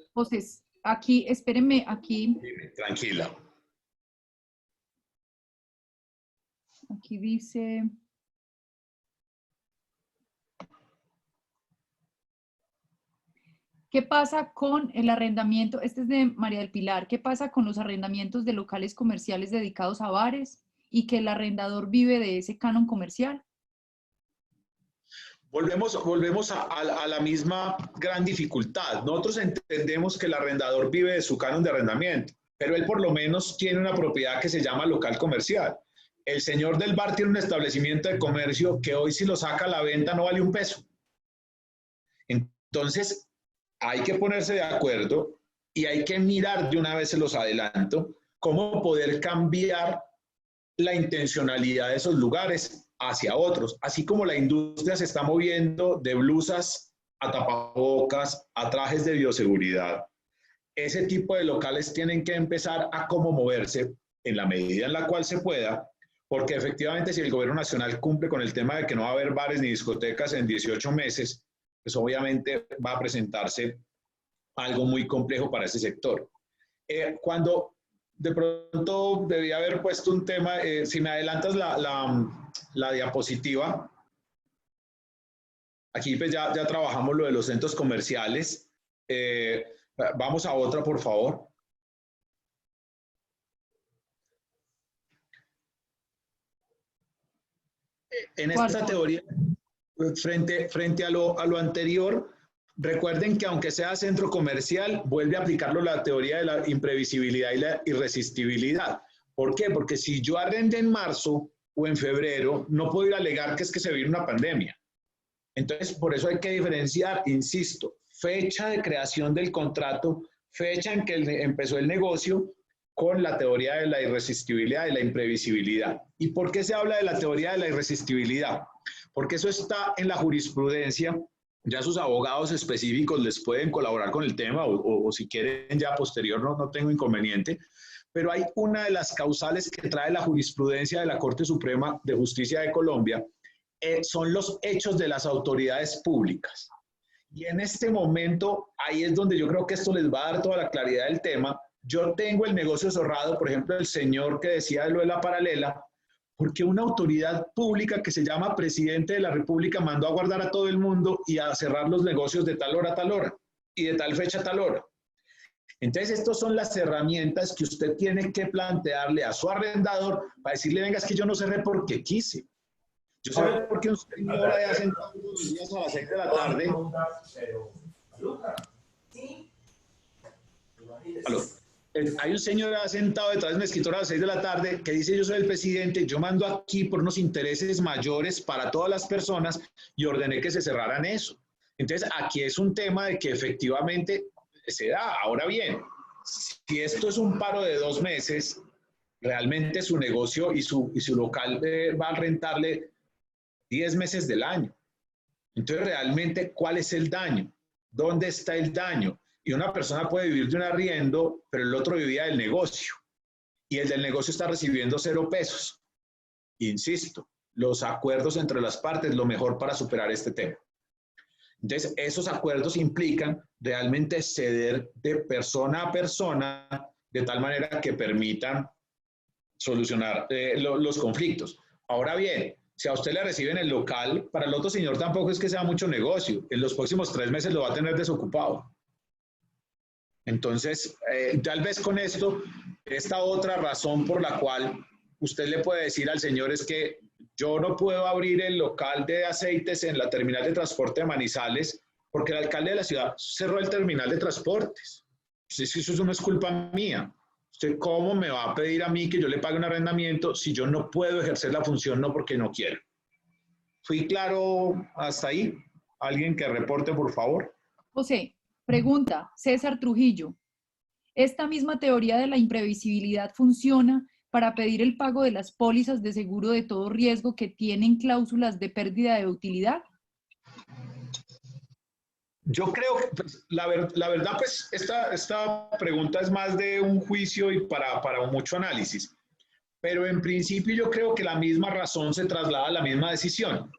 Entonces, aquí, espérenme, aquí. Tranquila. Aquí dice... ¿Qué pasa con el arrendamiento? Este es de María del Pilar. ¿Qué pasa con los arrendamientos de locales comerciales dedicados a bares y que el arrendador vive de ese canon comercial? Volvemos a la misma gran dificultad. Nosotros entendemos que el arrendador vive de su canon de arrendamiento, pero él por lo menos tiene una propiedad que se llama local comercial. El señor del bar tiene un establecimiento de comercio que hoy si lo saca a la venta no vale un peso. Entonces, hay que ponerse de acuerdo y hay que mirar, de una vez se los adelanto, cómo poder cambiar la intencionalidad de esos lugares hacia otros, así como la industria se está moviendo de blusas a tapabocas, a trajes de bioseguridad. Ese tipo de locales tienen que empezar a cómo moverse en la medida en la cual se pueda, porque efectivamente si el gobierno nacional cumple con el tema de que no va a haber bares ni discotecas en 18 meses, pues obviamente va a presentarse algo muy complejo para ese sector. Cuando de pronto debía haber puesto un tema, si me adelantas la diapositiva, aquí pues ya trabajamos lo de los centros comerciales. Vamos a otra, por favor. En esta teoría, frente a lo anterior, recuerden que aunque sea centro comercial, vuelve a aplicarlo la teoría de la imprevisibilidad y la irresistibilidad. ¿Por qué? Porque si yo arrendé en marzo o en febrero, no puedo ir a alegar que es que se vino una pandemia. Entonces, por eso hay que diferenciar, insisto, fecha de creación del contrato, fecha en que empezó el negocio, con la teoría de la irresistibilidad y la imprevisibilidad. ¿Y por qué se habla de la teoría de la irresistibilidad? Porque eso está en la jurisprudencia. Ya sus abogados específicos les pueden colaborar con el tema o si quieren ya posterior, no tengo inconveniente. Pero hay una de las causales que trae la jurisprudencia de la Corte Suprema de Justicia de Colombia, son los hechos de las autoridades públicas. Y en este momento, ahí es donde yo creo que esto les va a dar toda la claridad del tema. Yo tengo el negocio cerrado, por ejemplo, el señor que decía de lo de la paralela, porque una autoridad pública que se llama presidente de la República mandó a guardar a todo el mundo y a cerrar los negocios de tal hora a tal hora y de tal fecha a tal hora. Entonces, estas son las herramientas que usted tiene que plantearle a su arrendador para decirle, venga, es que yo no cerré porque quise. Yo sé por qué un señor allá sentado todos los días a las 6 de la tarde. Aló. Hay un señor sentado detrás de un escritorio a las 6 de la tarde que dice, yo soy el presidente, yo mando aquí por unos intereses mayores para todas las personas y ordené que se cerraran eso. Entonces, aquí es un tema de que efectivamente se da. Ahora bien, si esto es un paro de 2 meses, realmente su negocio y su local va a rentarle 10 meses del año. Entonces, realmente, ¿cuál es el daño? ¿Dónde está el daño? Y una persona puede vivir de un arriendo, pero el otro vivía del negocio. Y el del negocio está recibiendo 0 pesos. Insisto, los acuerdos entre las partes, lo mejor para superar este tema. Entonces, esos acuerdos implican realmente ceder de persona a persona de tal manera que permitan solucionar los conflictos. Ahora bien, si a usted le reciben el local, para el otro señor tampoco es que sea mucho negocio. En los próximos 3 meses lo va a tener desocupado. Entonces, tal vez con esto, esta otra razón por la cual usted le puede decir al señor es que yo no puedo abrir el local de aceites en la terminal de transporte de Manizales porque el alcalde de la ciudad cerró el terminal de transportes. Eso no es culpa mía. ¿Usted cómo me va a pedir a mí que yo le pague un arrendamiento si yo no puedo ejercer la función no porque no quiero? ¿Fui claro hasta ahí? ¿Alguien que reporte, por favor? José, pregunta, César Trujillo. ¿Esta misma teoría de la imprevisibilidad funciona para pedir el pago de las pólizas de seguro de todo riesgo que tienen cláusulas de pérdida de utilidad? Yo creo que pues, la verdad, pues esta pregunta es más de un juicio y para mucho análisis. Pero en principio yo creo que la misma razón se traslada a la misma decisión.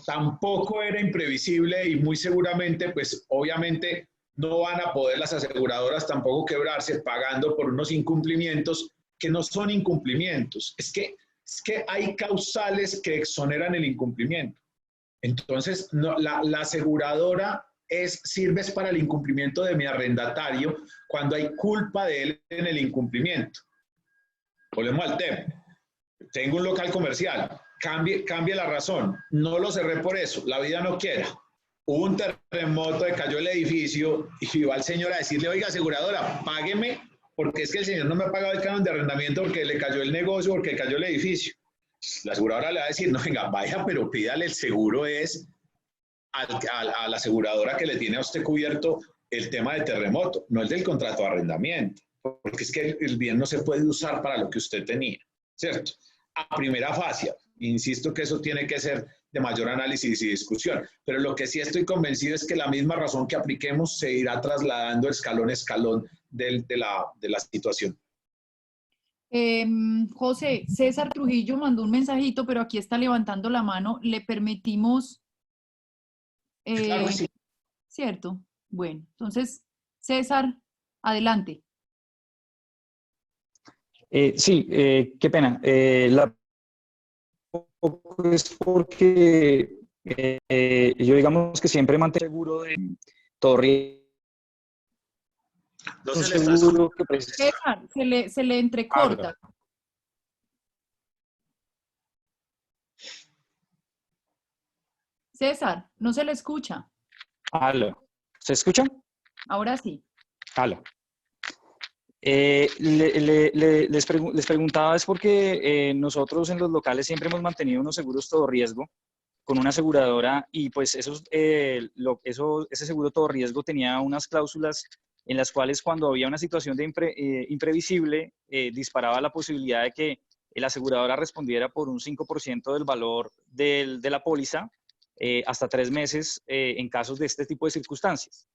Tampoco era imprevisible y muy seguramente, pues obviamente no van a poder las aseguradoras tampoco quebrarse pagando por unos incumplimientos que no son incumplimientos. Es que hay causales que exoneran el incumplimiento. Entonces, no, la aseguradora sirve para el incumplimiento de mi arrendatario cuando hay culpa de él en el incumplimiento. Volvemos al tema. Tengo un local comercial, cambie la razón. No lo cerré por eso, la vida no quiera. Hubo un terremoto, cayó el edificio y va el señor a decirle, oiga, aseguradora, págueme porque es que el señor no me ha pagado el canon de arrendamiento porque le cayó el negocio, porque cayó el edificio. La aseguradora le va a decir, no, venga, vaya, pero pídale el seguro a la aseguradora que le tiene a usted cubierto el tema de terremoto, no el del contrato de arrendamiento, porque es que el bien no se puede usar para lo que usted tenía, ¿cierto? A primera fase, insisto que eso tiene que ser de mayor análisis y discusión, pero lo que sí estoy convencido es que la misma razón que apliquemos se irá trasladando escalón a escalón de la situación. José, César Trujillo mandó un mensajito, pero aquí está levantando la mano. ¿Le permitimos? Claro que sí. ¿Cierto? Bueno, entonces, César, adelante. Sí, qué pena. Es porque yo digamos que siempre mantengo seguro de todo riesgo. No Un se le seguro que César, se le entrecorta. César, no se le escucha. Aló. ¿Se escucha? Ahora sí. Hola. Les preguntaba es porque nosotros en los locales siempre hemos mantenido unos seguros todo riesgo con una aseguradora y pues ese seguro todo riesgo tenía unas cláusulas en las cuales cuando había una situación de imprevisible disparaba la posibilidad de que la aseguradora respondiera por un 5% del valor de la póliza hasta 3 meses en casos de este tipo de circunstancias.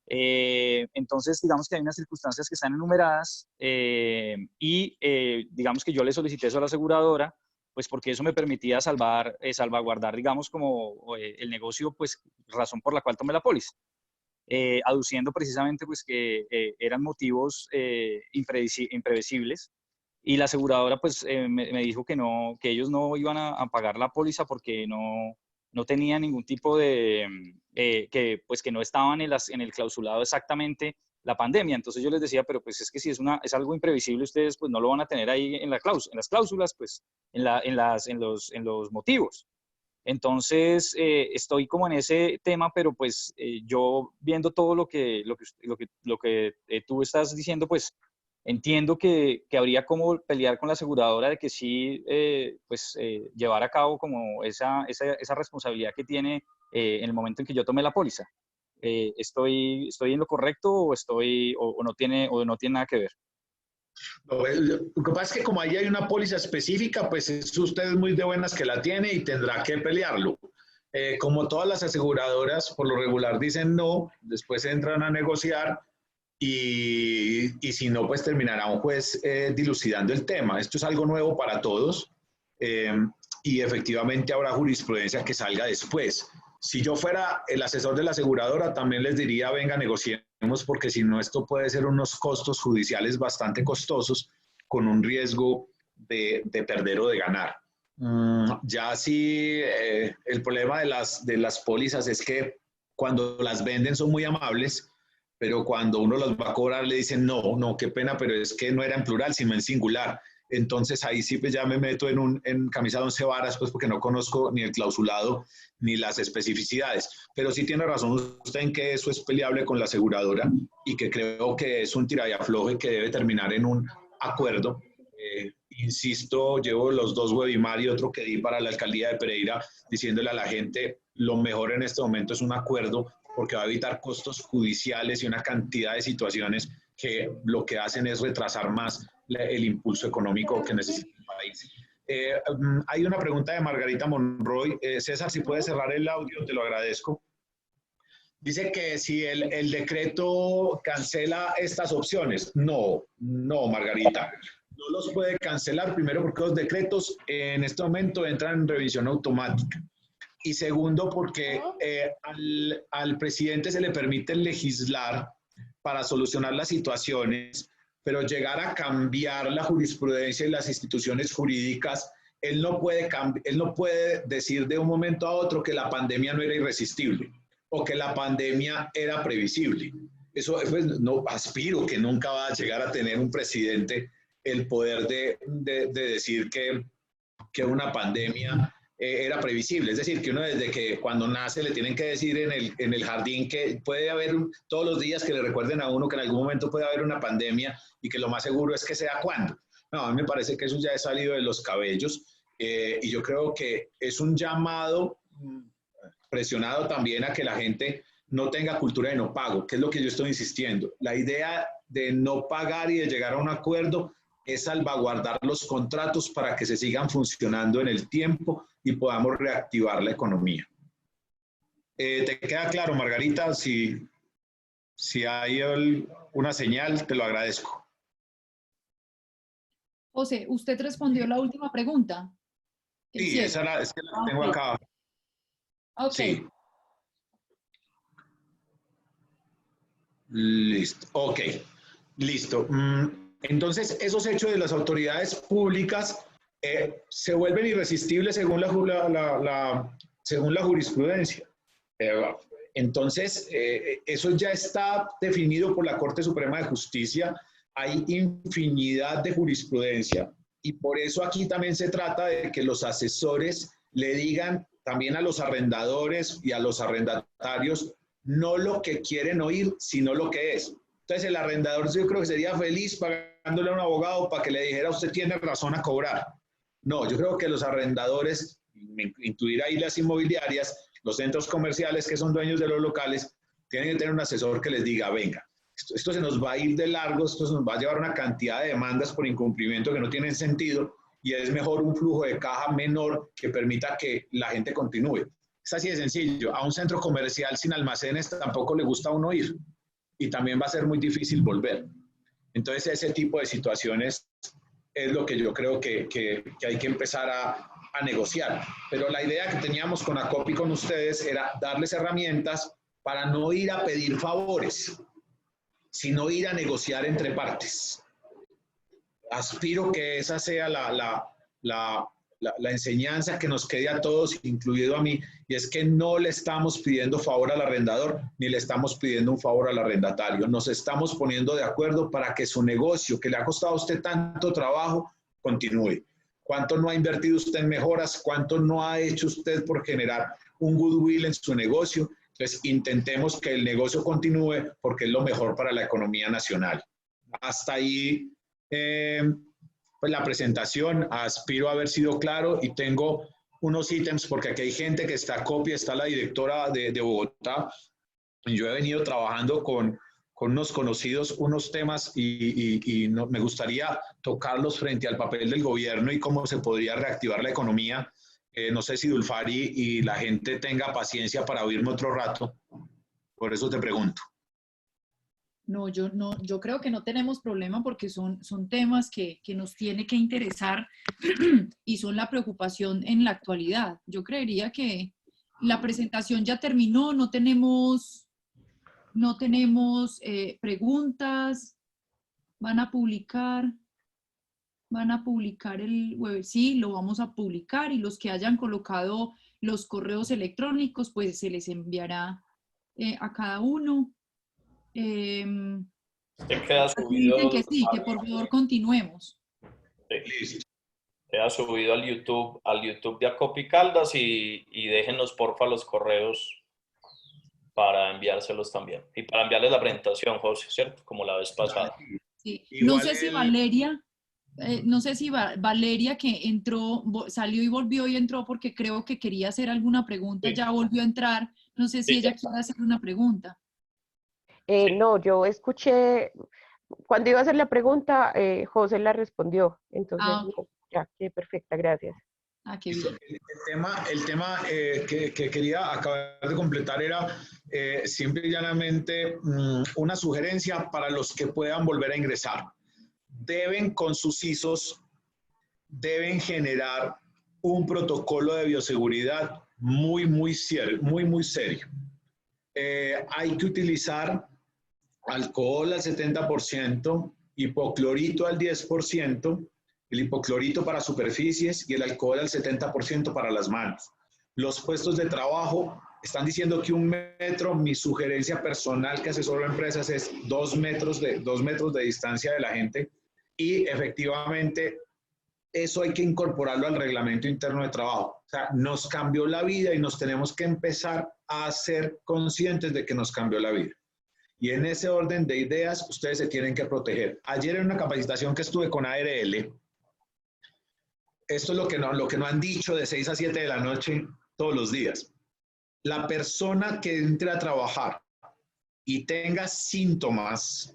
Entonces, digamos que hay unas circunstancias que están enumeradas digamos que yo le solicité eso a la aseguradora, pues porque eso me permitía salvaguardar, digamos, como el negocio, pues razón por la cual tomé la póliza, aduciendo precisamente pues que eran motivos imprevisibles. Y la aseguradora pues me dijo que no, que ellos no iban a pagar la póliza porque no tenía ningún tipo de, pues que no estaban en el clausulado exactamente la pandemia. Entonces yo les decía, pero pues es que si es algo imprevisible, ustedes pues no lo van a tener ahí en las cláusulas, pues en los motivos. Entonces estoy como en ese tema, pero pues yo viendo todo lo que tú estás diciendo, pues entiendo que habría como pelear con la aseguradora de que sí, llevar a cabo como esa responsabilidad que tiene en el momento en que yo tomé la póliza. ¿Estoy en lo correcto o no tiene nada que ver? No, lo que pasa es que como ahí hay una póliza específica, pues es usted muy de buenas que la tiene y tendrá que pelearlo. Como todas las aseguradoras, por lo regular dicen no, después entran a negociar y si no, pues terminará un juez dilucidando el tema. Esto es algo nuevo para todos y efectivamente habrá jurisprudencia que salga después. Si yo fuera el asesor de la aseguradora, también les diría, venga, negociemos, porque si no, esto puede ser unos costos judiciales bastante costosos con un riesgo de perder o de ganar. Ya sí, el problema de las pólizas es que cuando las venden son muy amables, pero cuando uno las va a cobrar le dicen, no, qué pena, pero es que no era en plural, sino en singular. Entonces ahí sí pues ya me meto en camisa de 11 varas, pues porque no conozco ni el clausulado ni las especificidades. Pero sí tiene razón usted en que eso es peleable con la aseguradora y que creo que es un tira y afloje que debe terminar en un acuerdo. Insisto, llevo los 2 webinars y otro que di para la alcaldía de Pereira diciéndole a la gente, lo mejor en este momento es un acuerdo porque va a evitar costos judiciales y una cantidad de situaciones que lo que hacen es retrasar más el impulso económico que necesita el país. Hay una pregunta de Margarita Monroy. César, si puedes cerrar el audio, te lo agradezco. Dice que si el decreto cancela estas opciones. No, Margarita. No los puede cancelar, primero porque los decretos en este momento entran en revisión automática. Y segundo, porque al presidente se le permite legislar para solucionar las situaciones, pero llegar a cambiar la jurisprudencia y las instituciones jurídicas, él no puede decir de un momento a otro que la pandemia no era irresistible o que la pandemia era previsible. Eso pues, no aspiro que nunca va a llegar a tener un presidente el poder de decir que una pandemia era previsible. Es decir, que uno desde que cuando nace le tienen que decir en el jardín que puede haber todos los días que le recuerden a uno que en algún momento puede haber una pandemia y que lo más seguro es que sea cuándo. No, a mí me parece que eso ya es salido de los cabellos y yo creo que es un llamado presionado también a que la gente no tenga cultura de no pago, que es lo que yo estoy insistiendo. La idea de no pagar y de llegar a un acuerdo es salvaguardar los contratos para que se sigan funcionando en el tiempo y podamos reactivar la economía. ¿Te queda claro, Margarita? Si hay una señal, te lo agradezco. José, ¿usted respondió la última pregunta? Sí, es que la tengo acá. Ok. Sí. Listo. Ok. Listo. Entonces, esos hechos de las autoridades públicas se vuelven irresistibles según según la jurisprudencia. Entonces, eso ya está definido por la Corte Suprema de Justicia. Hay infinidad de jurisprudencia y por eso aquí también se trata de que los asesores le digan también a los arrendadores y a los arrendatarios no lo que quieren oír, sino lo que es. Entonces el arrendador yo creo que sería feliz pagándole a un abogado para que le dijera usted tiene razón a cobrar. No, yo creo que los arrendadores, incluir ahí las inmobiliarias, los centros comerciales que son dueños de los locales, tienen que tener un asesor que les diga, venga, esto se nos va a ir de largo, esto se nos va a llevar una cantidad de demandas por incumplimiento que no tienen sentido y es mejor un flujo de caja menor que permita que la gente continúe. Es así de sencillo. A un centro comercial sin almacenes tampoco le gusta a uno ir y también va a ser muy difícil volver. Entonces ese tipo de situaciones es lo que yo creo que hay que empezar a negociar. Pero la idea que teníamos con ACOPI con ustedes era darles herramientas para no ir a pedir favores, sino ir a negociar entre partes. Aspiro que esa sea la enseñanza que nos quede a todos, incluido a mí, y es que no le estamos pidiendo favor al arrendador, ni le estamos pidiendo un favor al arrendatario. Nos estamos poniendo de acuerdo para que su negocio, que le ha costado a usted tanto trabajo, continúe. ¿Cuánto no ha invertido usted en mejoras? ¿Cuánto no ha hecho usted por generar un goodwill en su negocio? Entonces, intentemos que el negocio continúe porque es lo mejor para la economía nacional. Hasta ahí, pues la presentación. Aspiro a haber sido claro y tengo unos ítems porque aquí hay gente que está copia, está la directora de Bogotá. Yo he venido trabajando con unos conocidos, unos temas y me gustaría tocarlos frente al papel del gobierno y cómo se podría reactivar la economía. No sé si Dulfari y la gente tenga paciencia para oírme otro rato. Por eso te pregunto. No, yo creo que no tenemos problema porque son temas que nos tiene que interesar y son la preocupación en la actualidad. Yo creería que la presentación ya terminó, no tenemos preguntas, van a publicar el web, sí, lo vamos a publicar y los que hayan colocado los correos electrónicos, pues se les enviará a cada uno. Queda subido. Dicen que sí, que por favor continuemos. Sí. Queda subido al YouTube de Acopi Caldas y déjenos porfa los correos para enviárselos también. Y para enviarles la presentación, José, ¿cierto? Como la vez pasada. Sí. No sé si Valeria, Valeria que entró, salió y volvió y entró porque creo que quería hacer alguna pregunta, sí. Ya volvió a entrar. No sé si sí, ella quiere hacer una pregunta. Sí. No, yo escuché, cuando iba a hacer la pregunta, José la respondió, entonces ya, qué perfecta, gracias. Qué bien. El tema que quería acabar de completar era simple y llanamente una sugerencia para los que puedan volver a ingresar. Deben con sus ISOs, deben generar un protocolo de bioseguridad muy serio. Hay que utilizar alcohol al 70%, hipoclorito al 10%, el hipoclorito para superficies y el alcohol al 70% para las manos. Los puestos de trabajo están diciendo que 1 metro, mi sugerencia personal que asesoro a empresas es 2 metros de distancia de la gente y efectivamente eso hay que incorporarlo al reglamento interno de trabajo. O sea, nos cambió la vida y nos tenemos que empezar a ser conscientes de que nos cambió la vida. Y en ese orden de ideas, ustedes se tienen que proteger. Ayer en una capacitación que estuve con ARL, esto es lo que no han dicho de 6 a 7 de la noche todos los días. La persona que entre a trabajar y tenga síntomas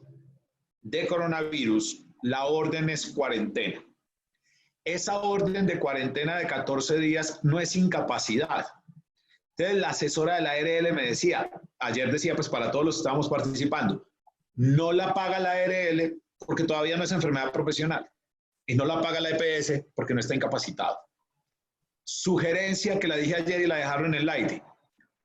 de coronavirus, la orden es cuarentena. Esa orden de cuarentena de 14 días no es incapacidad. Entonces, la asesora de la ARL me decía, ayer decía, pues para todos los que estábamos participando, no la paga la ARL porque todavía no es enfermedad profesional y no la paga la EPS porque no está incapacitado. Sugerencia que la dije ayer y la dejaron en el aire.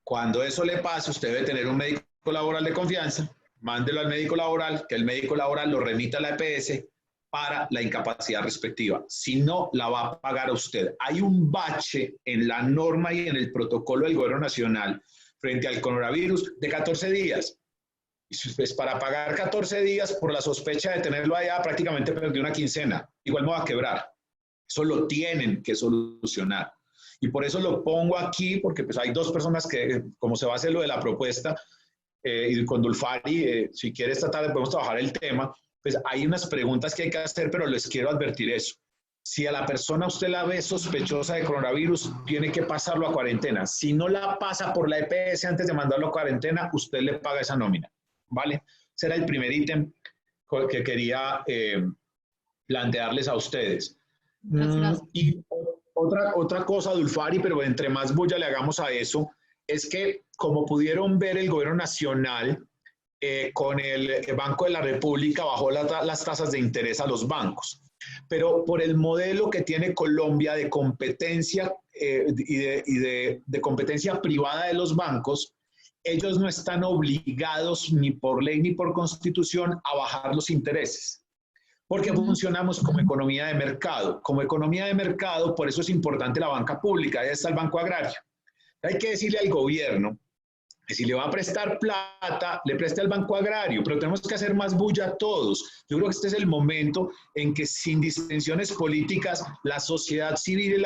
Cuando eso le pase, usted debe tener un médico laboral de confianza, mándelo al médico laboral, que el médico laboral lo remita a la EPS para la incapacidad respectiva. Si no, la va a pagar a usted. Hay un bache en la norma y en el protocolo del Gobierno Nacional frente al coronavirus de 14 días. Y pues para pagar 14 días por la sospecha de tenerlo allá, prácticamente perdió una quincena. Igual me va a quebrar. Eso lo tienen que solucionar. Y por eso lo pongo aquí, porque pues hay 2 personas que, como se va a hacer lo de la propuesta, y con Dulfari, si quiere esta tarde podemos trabajar el tema, pues hay unas preguntas que hay que hacer, pero les quiero advertir eso. Si a la persona usted la ve sospechosa de coronavirus, tiene que pasarlo a cuarentena. Si no la pasa por la EPS antes de mandarlo a cuarentena, usted le paga esa nómina, ¿vale? Ese era el primer ítem que quería plantearles a ustedes. Y otra cosa, Dulfari, pero entre más bulla le hagamos a eso, es que como pudieron ver el gobierno nacional, con el Banco de la República bajó las tasas de interés a los bancos. Pero por el modelo que tiene Colombia de competencia de competencia privada de los bancos, ellos no están obligados ni por ley ni por constitución a bajar los intereses, porque funcionamos como economía de mercado. Como economía de mercado, por eso es importante la banca pública, ahí está el Banco Agrario. Hay que decirle al gobierno que si le va a prestar plata, le preste al Banco Agrario, pero tenemos que hacer más bulla todos. Yo creo que este es el momento en que sin distensiones políticas, la sociedad civil es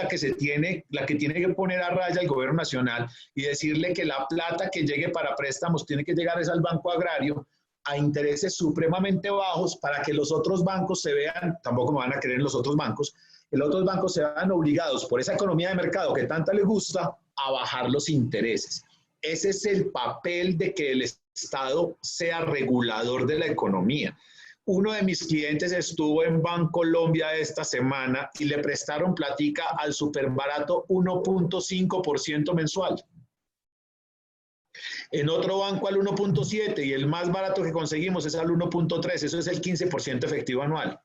la que tiene que poner a raya al gobierno nacional y decirle que la plata que llegue para préstamos tiene que llegar al Banco Agrario a intereses supremamente bajos para que los otros bancos se vean, tampoco me van a creer en los otros bancos, que los otros bancos se vean obligados por esa economía de mercado que tanta les gusta a bajar los intereses. Ese es el papel de que el Estado sea regulador de la economía. Uno de mis clientes estuvo en Bancolombia esta semana y le prestaron platica al superbarato 1.5% mensual. En otro banco al 1.7 y el más barato que conseguimos es al 1.3, eso es el 15% efectivo anual.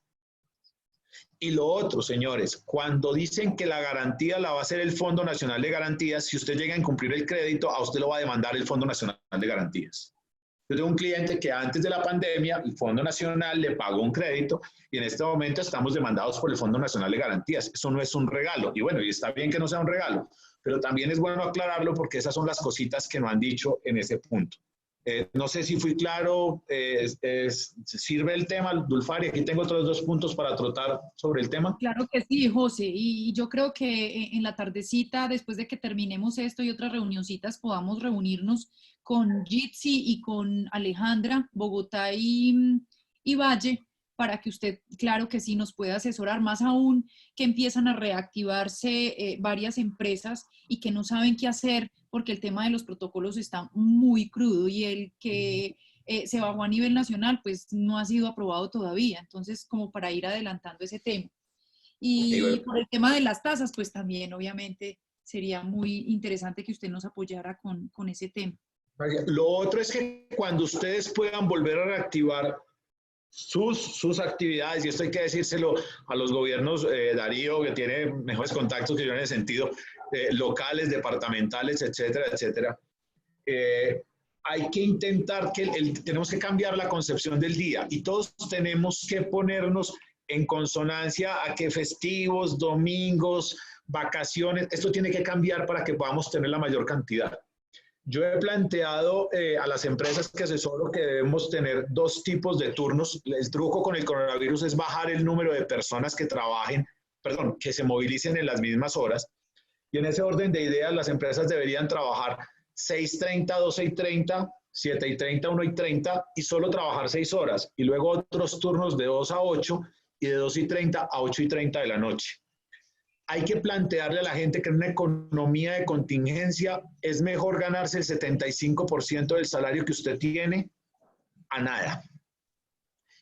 Y lo otro, señores, cuando dicen que la garantía la va a hacer el Fondo Nacional de Garantías, si usted llega a incumplir el crédito, a usted lo va a demandar el Fondo Nacional de Garantías. Yo tengo un cliente que antes de la pandemia, el Fondo Nacional le pagó un crédito y en este momento estamos demandados por el Fondo Nacional de Garantías. Eso no es un regalo. Y bueno, y está bien que no sea un regalo, pero también es bueno aclararlo porque esas son las cositas que no han dicho en ese punto. No sé si fui claro, ¿sirve el tema, Dulfari? Aquí tengo otros 2 puntos para tratar sobre el tema. Claro que sí, José, y yo creo que en la tardecita, después de que terminemos esto y otras reunioncitas, podamos reunirnos con Jitsi y con Alejandra, Bogotá y Valle, para que usted, claro que sí, nos pueda asesorar, más aún que empiezan a reactivarse varias empresas y que no saben qué hacer porque el tema de los protocolos está muy crudo y el que se bajó a nivel nacional pues no ha sido aprobado todavía, entonces como para ir adelantando ese tema. Y por el tema de las tasas pues también obviamente sería muy interesante que usted nos apoyara con ese tema. Lo otro es que cuando ustedes puedan volver a reactivar sus actividades, y esto hay que decírselo a los gobiernos, Darío, que tiene mejores contactos que yo en ese sentido, locales, departamentales, etcétera, etcétera. Hay que intentar tenemos que cambiar la concepción del día y todos tenemos que ponernos en consonancia a que festivos, domingos, vacaciones, esto tiene que cambiar para que podamos tener la mayor cantidad. Yo he planteado a las empresas que asesoro que debemos tener 2 tipos de turnos. El truco con el coronavirus es bajar el número de personas que que se movilicen en las mismas horas. Y en ese orden de ideas, las empresas deberían trabajar 6:30, 12:30, 7:30, 1:30 y solo trabajar 6 horas. Y luego otros turnos de 2 a 8 y de 2:30 a 8:30 de la noche. Hay que plantearle a la gente que en una economía de contingencia es mejor ganarse el 75% del salario que usted tiene a nada.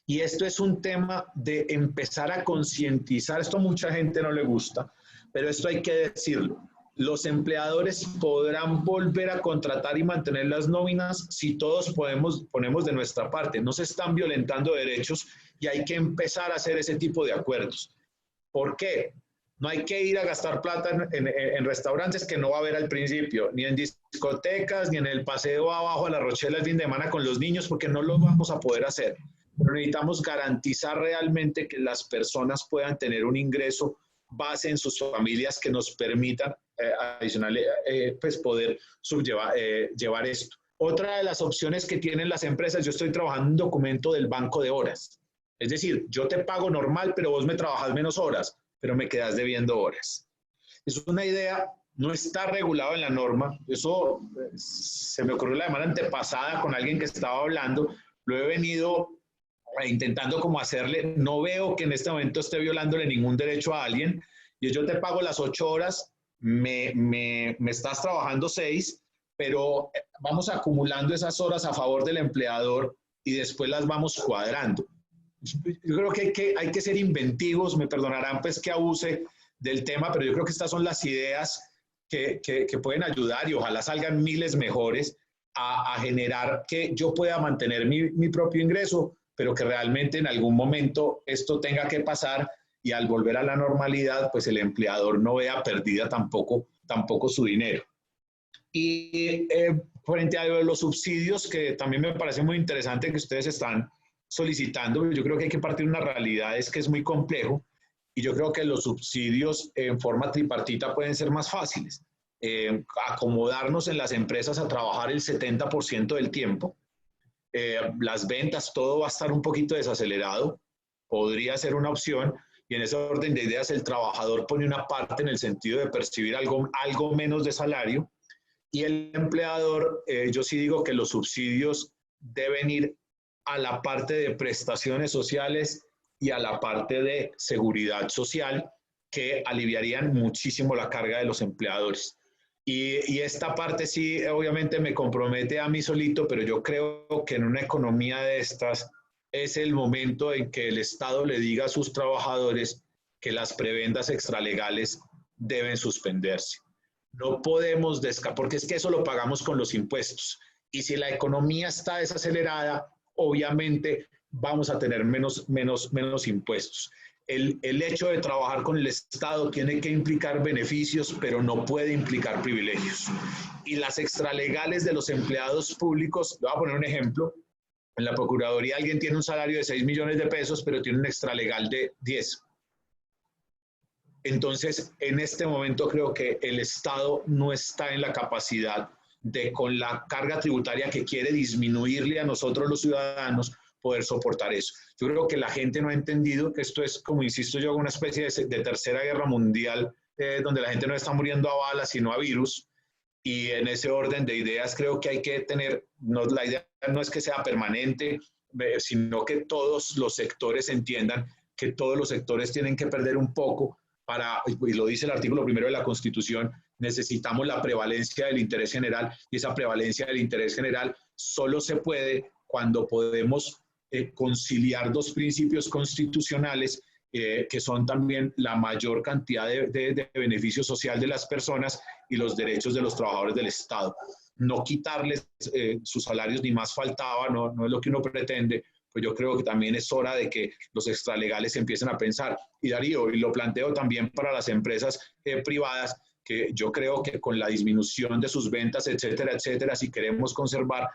Y esto es un tema de empezar a concientizar. Esto a mucha gente no le gusta, pero esto hay que decirlo. Los empleadores podrán volver a contratar y mantener las nóminas si todos ponemos de nuestra parte. No se están violentando derechos y hay que empezar a hacer ese tipo de acuerdos. ¿Por qué? No hay que ir a gastar plata en restaurantes que no va a haber al principio, ni en discotecas, ni en el paseo abajo a la Rochela el fin de semana con los niños, porque no lo vamos a poder hacer. Pero necesitamos garantizar realmente que las personas puedan tener un ingreso base en sus familias que nos permitan pues poder llevar esto. Otra de las opciones que tienen las empresas, yo estoy trabajando en un documento del banco de horas. Es decir, yo te pago normal, pero vos me trabajas menos horas, pero me quedas debiendo horas. Es una idea no está regulado en la norma. Eso se me ocurrió la semana antepasada con alguien que estaba hablando. Lo he venido intentando como hacerle, no veo que en este momento esté violándole ningún derecho a alguien. Y yo te pago las 8 horas, me estás trabajando 6, pero vamos acumulando esas horas a favor del empleador y después las vamos cuadrando. Yo creo que hay que ser inventivos, me perdonarán pues que abuse del tema, pero yo creo que estas son las ideas que pueden ayudar y ojalá salgan miles mejores a generar que yo pueda mantener mi propio ingreso, pero que realmente en algún momento esto tenga que pasar y al volver a la normalidad, pues el empleador no vea perdida tampoco su dinero. Y frente a los subsidios, que también me parece muy interesante que ustedes están solicitando, yo creo que hay que partir de una realidad, es que es muy complejo, y yo creo que los subsidios en forma tripartita pueden ser más fáciles. Acomodarnos en las empresas a trabajar el 70% del tiempo, las ventas, todo va a estar un poquito desacelerado, podría ser una opción, y en ese orden de ideas el trabajador pone una parte en el sentido de percibir algo menos de salario, y el empleador, yo sí digo que los subsidios deben ir a la parte de prestaciones sociales y a la parte de seguridad social, que aliviarían muchísimo la carga de los empleadores. Y esta parte sí, obviamente me compromete a mí solito, pero yo creo que en una economía de estas es el momento en que el Estado le diga a sus trabajadores que las prebendas extralegales deben suspenderse. No podemos porque es que eso lo pagamos con los impuestos. Y si la economía está desacelerada, obviamente vamos a tener menos impuestos. El hecho de trabajar con el Estado tiene que implicar beneficios, pero no puede implicar privilegios. Y las extralegales de los empleados públicos, le voy a poner un ejemplo, en la Procuraduría alguien tiene un salario de 6 millones de pesos, pero tiene un extralegal de 10. Entonces, en este momento creo que el Estado no está en la capacidad de, con la carga tributaria que quiere disminuirle a nosotros los ciudadanos, poder soportar eso. Yo creo que la gente no ha entendido que esto es, como insisto yo, una especie de tercera guerra mundial, donde la gente no está muriendo a balas, sino a virus, y en ese orden de ideas creo que hay que tener, la idea no es que sea permanente, sino que todos los sectores entiendan que todos los sectores tienen que perder un poco y lo dice el artículo 1 de la Constitución, necesitamos la prevalencia del interés general, y esa prevalencia del interés general solo se puede cuando podemos conciliar dos principios constitucionales que son también la mayor cantidad de beneficio social de las personas y los derechos de los trabajadores del Estado. No quitarles sus salarios ni más faltaba, no es lo que uno pretende, pues yo creo que también es hora de que los extralegales empiecen a pensar. Y Darío, y lo planteo también para las empresas privadas, que yo creo que con la disminución de sus ventas, etcétera, etcétera, si queremos conservar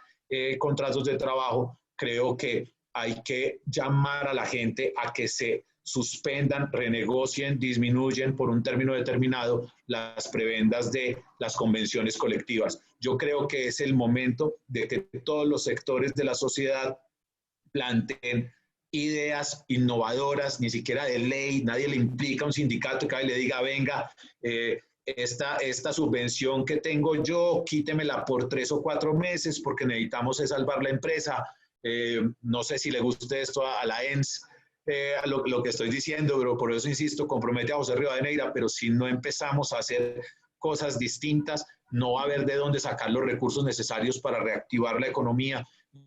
contratos de trabajo, creo que hay que llamar a la gente a que se suspendan, renegocien, disminuyen por un término determinado las prebendas de las convenciones colectivas. Yo creo que es el momento de que todos los sectores de la sociedad planteen ideas innovadoras, ni siquiera de ley, nadie le implica a un sindicato que le diga, venga, esta subvención que tengo yo, quítemela por 3 o 4 meses porque necesitamos salvar la empresa. No sé si le guste esto a la ENS, lo que estoy diciendo, pero por eso insisto, compromete a José Rivadeneira, pero si no empezamos a hacer cosas distintas, no va a haber de dónde sacar los recursos necesarios para reactivar la economía,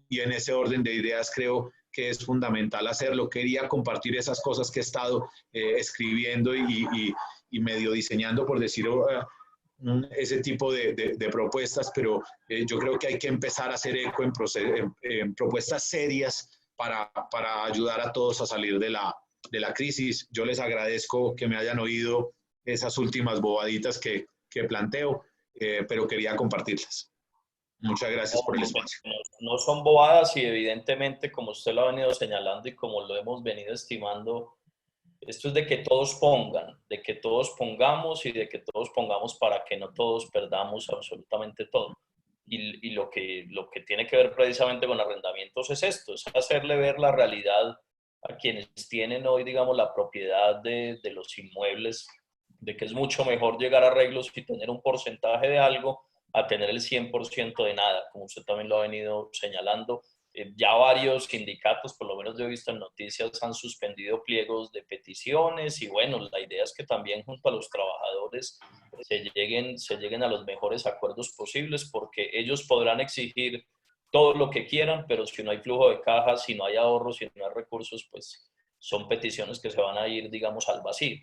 y en ese orden de ideas creo que es fundamental hacerlo. Quería compartir esas cosas que he estado escribiendo y medio diseñando, por decirlo, ese tipo de propuestas, pero yo creo que hay que empezar a hacer eco en propuestas serias para ayudar a todos a salir de la crisis. Yo les agradezco que me hayan oído esas últimas bobaditas que planteo, pero quería compartirlas. Muchas gracias por el espacio. No son bobadas, y evidentemente, como usted lo ha venido señalando y como lo hemos venido estimando, esto es de que todos pongan, de que todos pongamos y de que todos pongamos para que no todos perdamos absolutamente todo. Y lo que tiene que ver precisamente con arrendamientos es esto, es hacerle ver la realidad a quienes tienen hoy, digamos, la propiedad de los inmuebles de que es mucho mejor llegar a arreglos y tener un porcentaje de algo a tener el 100% de nada, como usted también lo ha venido señalando. Ya varios sindicatos, por lo menos yo he visto en noticias, han suspendido pliegos de peticiones y bueno, la idea es que también junto a los trabajadores se lleguen a los mejores acuerdos posibles, porque ellos podrán exigir todo lo que quieran, pero si no hay flujo de caja, si no hay ahorros, si no hay recursos, pues son peticiones que se van a ir, digamos, al vacío.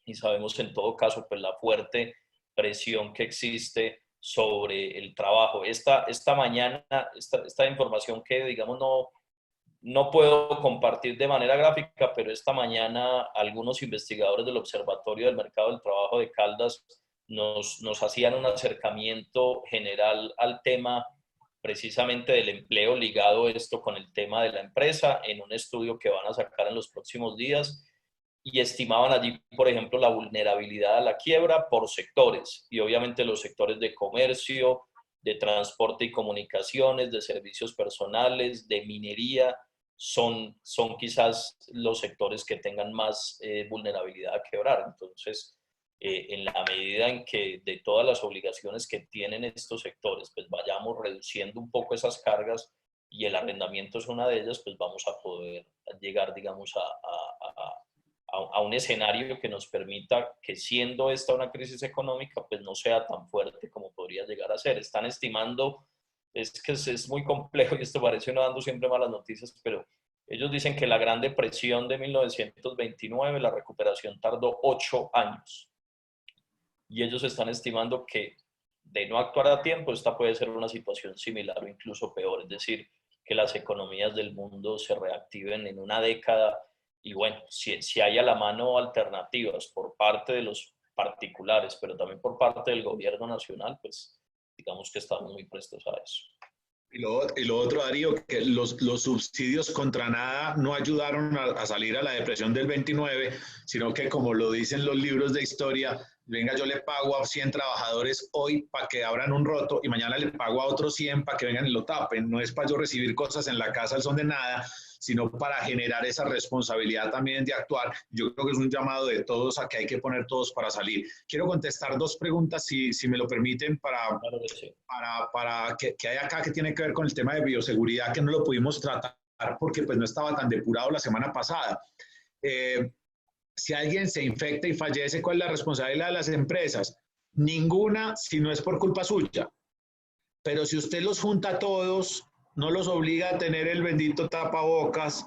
Y sabemos en todo caso pues la fuerte presión que existe sobre el trabajo. Esta mañana, esta información que digamos no puedo compartir de manera gráfica, pero esta mañana algunos investigadores del Observatorio del Mercado del Trabajo de Caldas nos hacían un acercamiento general al tema precisamente del empleo, ligado esto con el tema de la empresa, en un estudio que van a sacar en los próximos días, y estimaban allí, por ejemplo, la vulnerabilidad a la quiebra por sectores, y obviamente los sectores de comercio, de transporte y comunicaciones, de servicios personales, de minería, son quizás los sectores que tengan más vulnerabilidad a quebrar. Entonces, en la medida en que de todas las obligaciones que tienen estos sectores, pues vayamos reduciendo un poco esas cargas, y el arrendamiento es una de ellas, pues vamos a poder llegar, digamos, a un escenario que nos permita que, siendo esta una crisis económica, pues no sea tan fuerte como podría llegar a ser. Están estimando, es que es muy complejo y esto parece uno dando siempre malas noticias, pero ellos dicen que la Gran Depresión de 1929, la recuperación tardó 8 años. Y ellos están estimando que, de no actuar a tiempo, esta puede ser una situación similar o incluso peor, es decir, que las economías del mundo se reactiven en una década. Y bueno, si hay a la mano alternativas por parte de los particulares, pero también por parte del gobierno nacional, pues digamos que estamos muy prestos a eso. Y lo otro, Darío, que los subsidios contra nada no ayudaron a salir a la depresión del 29, sino que, como lo dicen los libros de historia, venga, yo le pago a 100 trabajadores hoy para que abran un roto y mañana le pago a otros 100 para que vengan y lo tapen. No es para yo recibir cosas en la casa al son de nada, sino para generar esa responsabilidad también de actuar. Yo creo que es un llamado de todos a que hay que poner todos para salir. Quiero contestar 2 preguntas, si me lo permiten, para que hay acá, que tiene que ver con el tema de bioseguridad, que no lo pudimos tratar porque pues no estaba tan depurado la semana pasada. Si alguien se infecta y fallece, ¿cuál es la responsabilidad de las empresas? Ninguna, si no es por culpa suya. Pero si usted los junta a todos, no los obliga a tener el bendito tapabocas,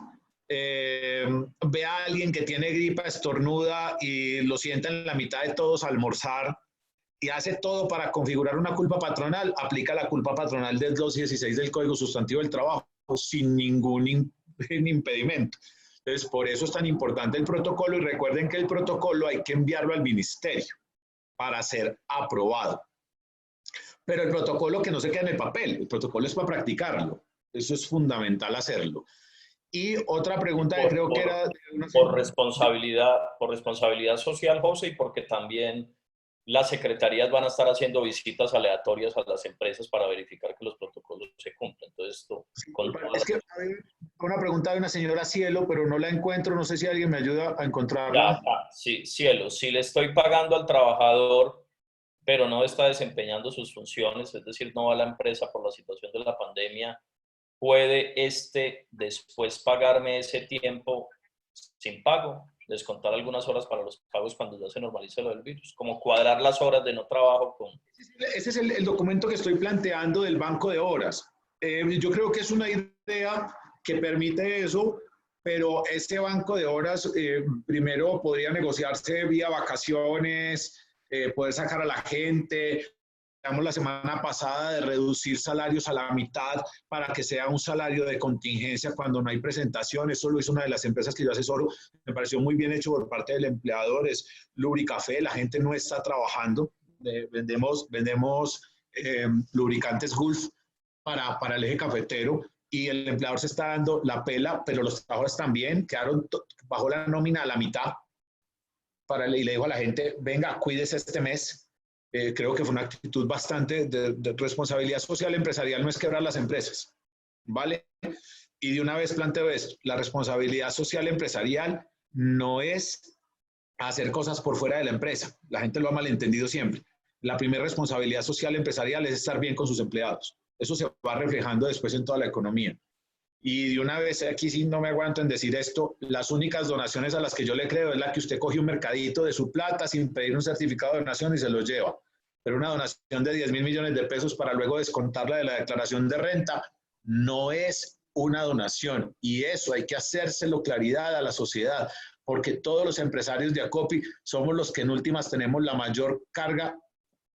ve a alguien que tiene gripa, estornuda y lo sienta en la mitad de todos a almorzar y hace todo para configurar una culpa patronal, aplica la culpa patronal del 216 del Código Sustantivo del Trabajo sin ningún impedimento. Entonces, por eso es tan importante el protocolo, y recuerden que el protocolo hay que enviarlo al ministerio para ser aprobado. Pero el protocolo que no se queda en el papel, el protocolo es para practicarlo. Eso es fundamental hacerlo. Y otra pregunta que creo que era... Por responsabilidad social, José, y porque también las secretarías van a estar haciendo visitas aleatorias a las empresas para verificar que los protocolos se cumplen. Entonces, esto... Es que hay una pregunta de una señora Cielo, pero no la encuentro. No sé si alguien me ayuda a encontrarla. Sí, Cielo, si le estoy pagando al trabajador, pero no está desempeñando sus funciones, es decir, no va a la empresa por la situación de la pandemia, ¿puede después pagarme ese tiempo sin pago? Descontar algunas horas para los pagos cuando ya se normalice lo del virus, como cuadrar las horas de no trabajo con... Ese es el documento que estoy planteando del banco de horas. Yo creo que es una idea que permite eso, pero ese banco de horas primero podría negociarse vía vacaciones, poder sacar a la gente. Hablamos la semana pasada de reducir salarios a la mitad para que sea un salario de contingencia cuando no hay presentación. Eso lo hizo una de las empresas que yo asesoro. Me pareció muy bien hecho por parte del empleador. Es Lubricafé. La gente no está trabajando. Vendemos lubricantes Gulf para el eje cafetero, y el empleador se está dando la pela, pero los trabajadores también quedaron bajo la nómina a la mitad. Y le digo a la gente, venga, cuídese este mes. Creo que fue una actitud bastante de responsabilidad social empresarial, no es quebrar las empresas, ¿vale? Y de una vez planteo esto, la responsabilidad social empresarial no es a hacer cosas por fuera de la empresa. La gente lo ha malentendido siempre. La primera responsabilidad social empresarial es estar bien con sus empleados. Eso se va reflejando después en toda la economía. Y de una vez, aquí sí no me aguanto en decir esto, las únicas donaciones a las que yo le creo es la que usted coge un mercadito de su plata sin pedir un certificado de donación y se lo lleva. Pero una donación de 10.000 millones de pesos para luego descontarla de la declaración de renta no es una donación. Y eso hay que hacérselo claridad a la sociedad, porque todos los empresarios de Acopi somos los que en últimas tenemos la mayor carga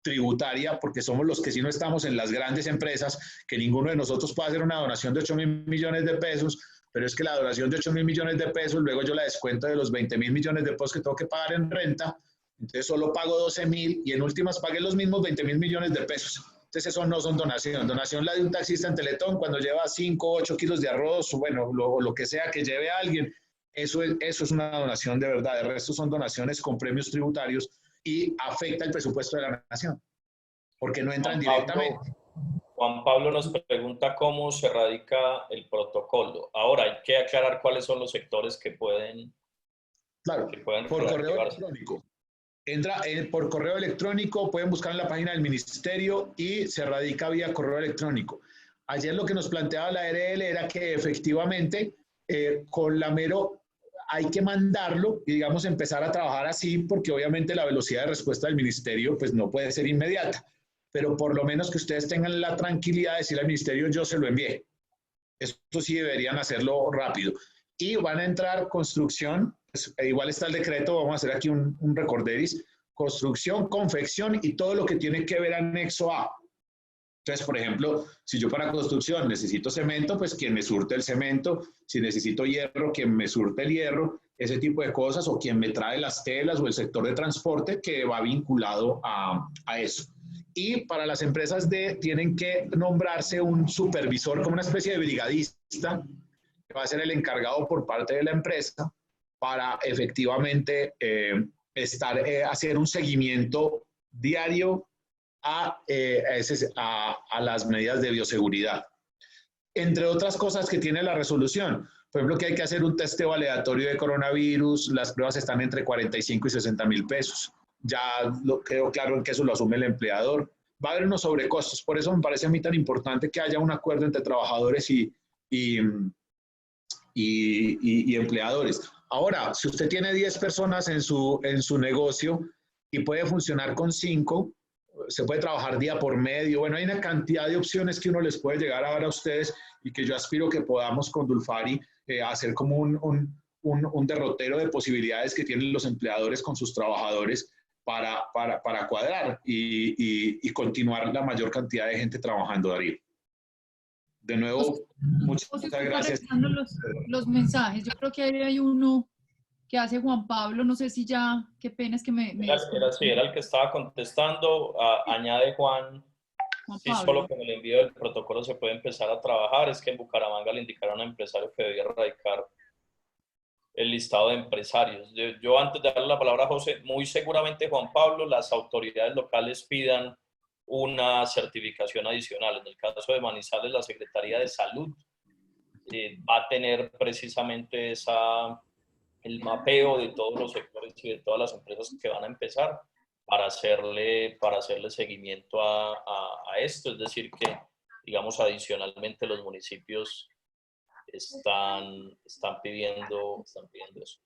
tributaria, porque somos los que si no estamos en las grandes empresas, que ninguno de nosotros puede hacer una donación de 8.000 millones de pesos, pero es que la donación de 8.000 millones de pesos, luego yo la descuento de los 20.000 millones de pesos que tengo que pagar en renta, entonces solo pago 12.000 y en últimas pagué los mismos 20.000 millones de pesos. Entonces eso no son donación. Donación la de un taxista en Teletón cuando lleva 5 o 8 kilos de arroz, o bueno, lo que sea que lleve a alguien, eso es una donación de verdad. El resto son donaciones con premios tributarios y afecta el presupuesto de la nación, porque no entran directamente. Juan Pablo nos pregunta cómo se radica el protocolo. Ahora hay que aclarar cuáles son los sectores que pueden... Claro, por correo electrónico. Entra por correo electrónico, pueden buscar en la página del ministerio y se radica vía correo electrónico. Ayer lo que nos planteaba la ARL era que efectivamente con la mero hay que mandarlo y, digamos, empezar a trabajar así, porque obviamente la velocidad de respuesta del ministerio pues no puede ser inmediata, pero por lo menos que ustedes tengan la tranquilidad de decirle al ministerio yo se lo envié. Esto sí deberían hacerlo rápido. Y van a entrar construcción, pues, igual está el decreto, vamos a hacer aquí un recorderis, construcción, confección y todo lo que tiene que ver anexo A. Entonces, por ejemplo, si yo para construcción necesito cemento, pues quien me surte el cemento, si necesito hierro, quien me surte el hierro, ese tipo de cosas, o quien me trae las telas o el sector de transporte que va vinculado a eso. Y para las empresas tienen que nombrarse un supervisor como una especie de brigadista, que va a ser el encargado por parte de la empresa para efectivamente hacer un seguimiento diario a las medidas de bioseguridad. Entre otras cosas que tiene la resolución, por ejemplo, que hay que hacer un testeo aleatorio de coronavirus, las pruebas están entre 45 y 60.000 pesos. Ya quedó claro en que eso lo asume el empleador. Va a haber unos sobrecostos, por eso me parece a mí tan importante que haya un acuerdo entre trabajadores y empleadores. Ahora, si usted tiene 10 personas en su negocio y puede funcionar con 5, se puede trabajar día por medio. Bueno, hay una cantidad de opciones que uno les puede llegar a dar a ustedes y que yo aspiro que podamos con Dulfari hacer como un derrotero de posibilidades que tienen los empleadores con sus trabajadores para cuadrar y continuar la mayor cantidad de gente trabajando, Darío. De nuevo, muchas gracias. Los mensajes, yo creo que hay uno que hace Juan Pablo, no sé si ya, qué pena es que era el que estaba contestando. Añade Juan sí, solo con el envío del protocolo se puede empezar a trabajar. Es que en Bucaramanga le indicaron a un empresario que debía erradicar el listado de empresarios. Yo antes de darle la palabra a José, muy seguramente Juan Pablo, las autoridades locales pidan una certificación adicional. En el caso de Manizales, la Secretaría de Salud va a tener precisamente el mapeo de todos los sectores y de todas las empresas que van a empezar para hacerle seguimiento a esto. Es decir, que, digamos, adicionalmente los municipios están pidiendo eso.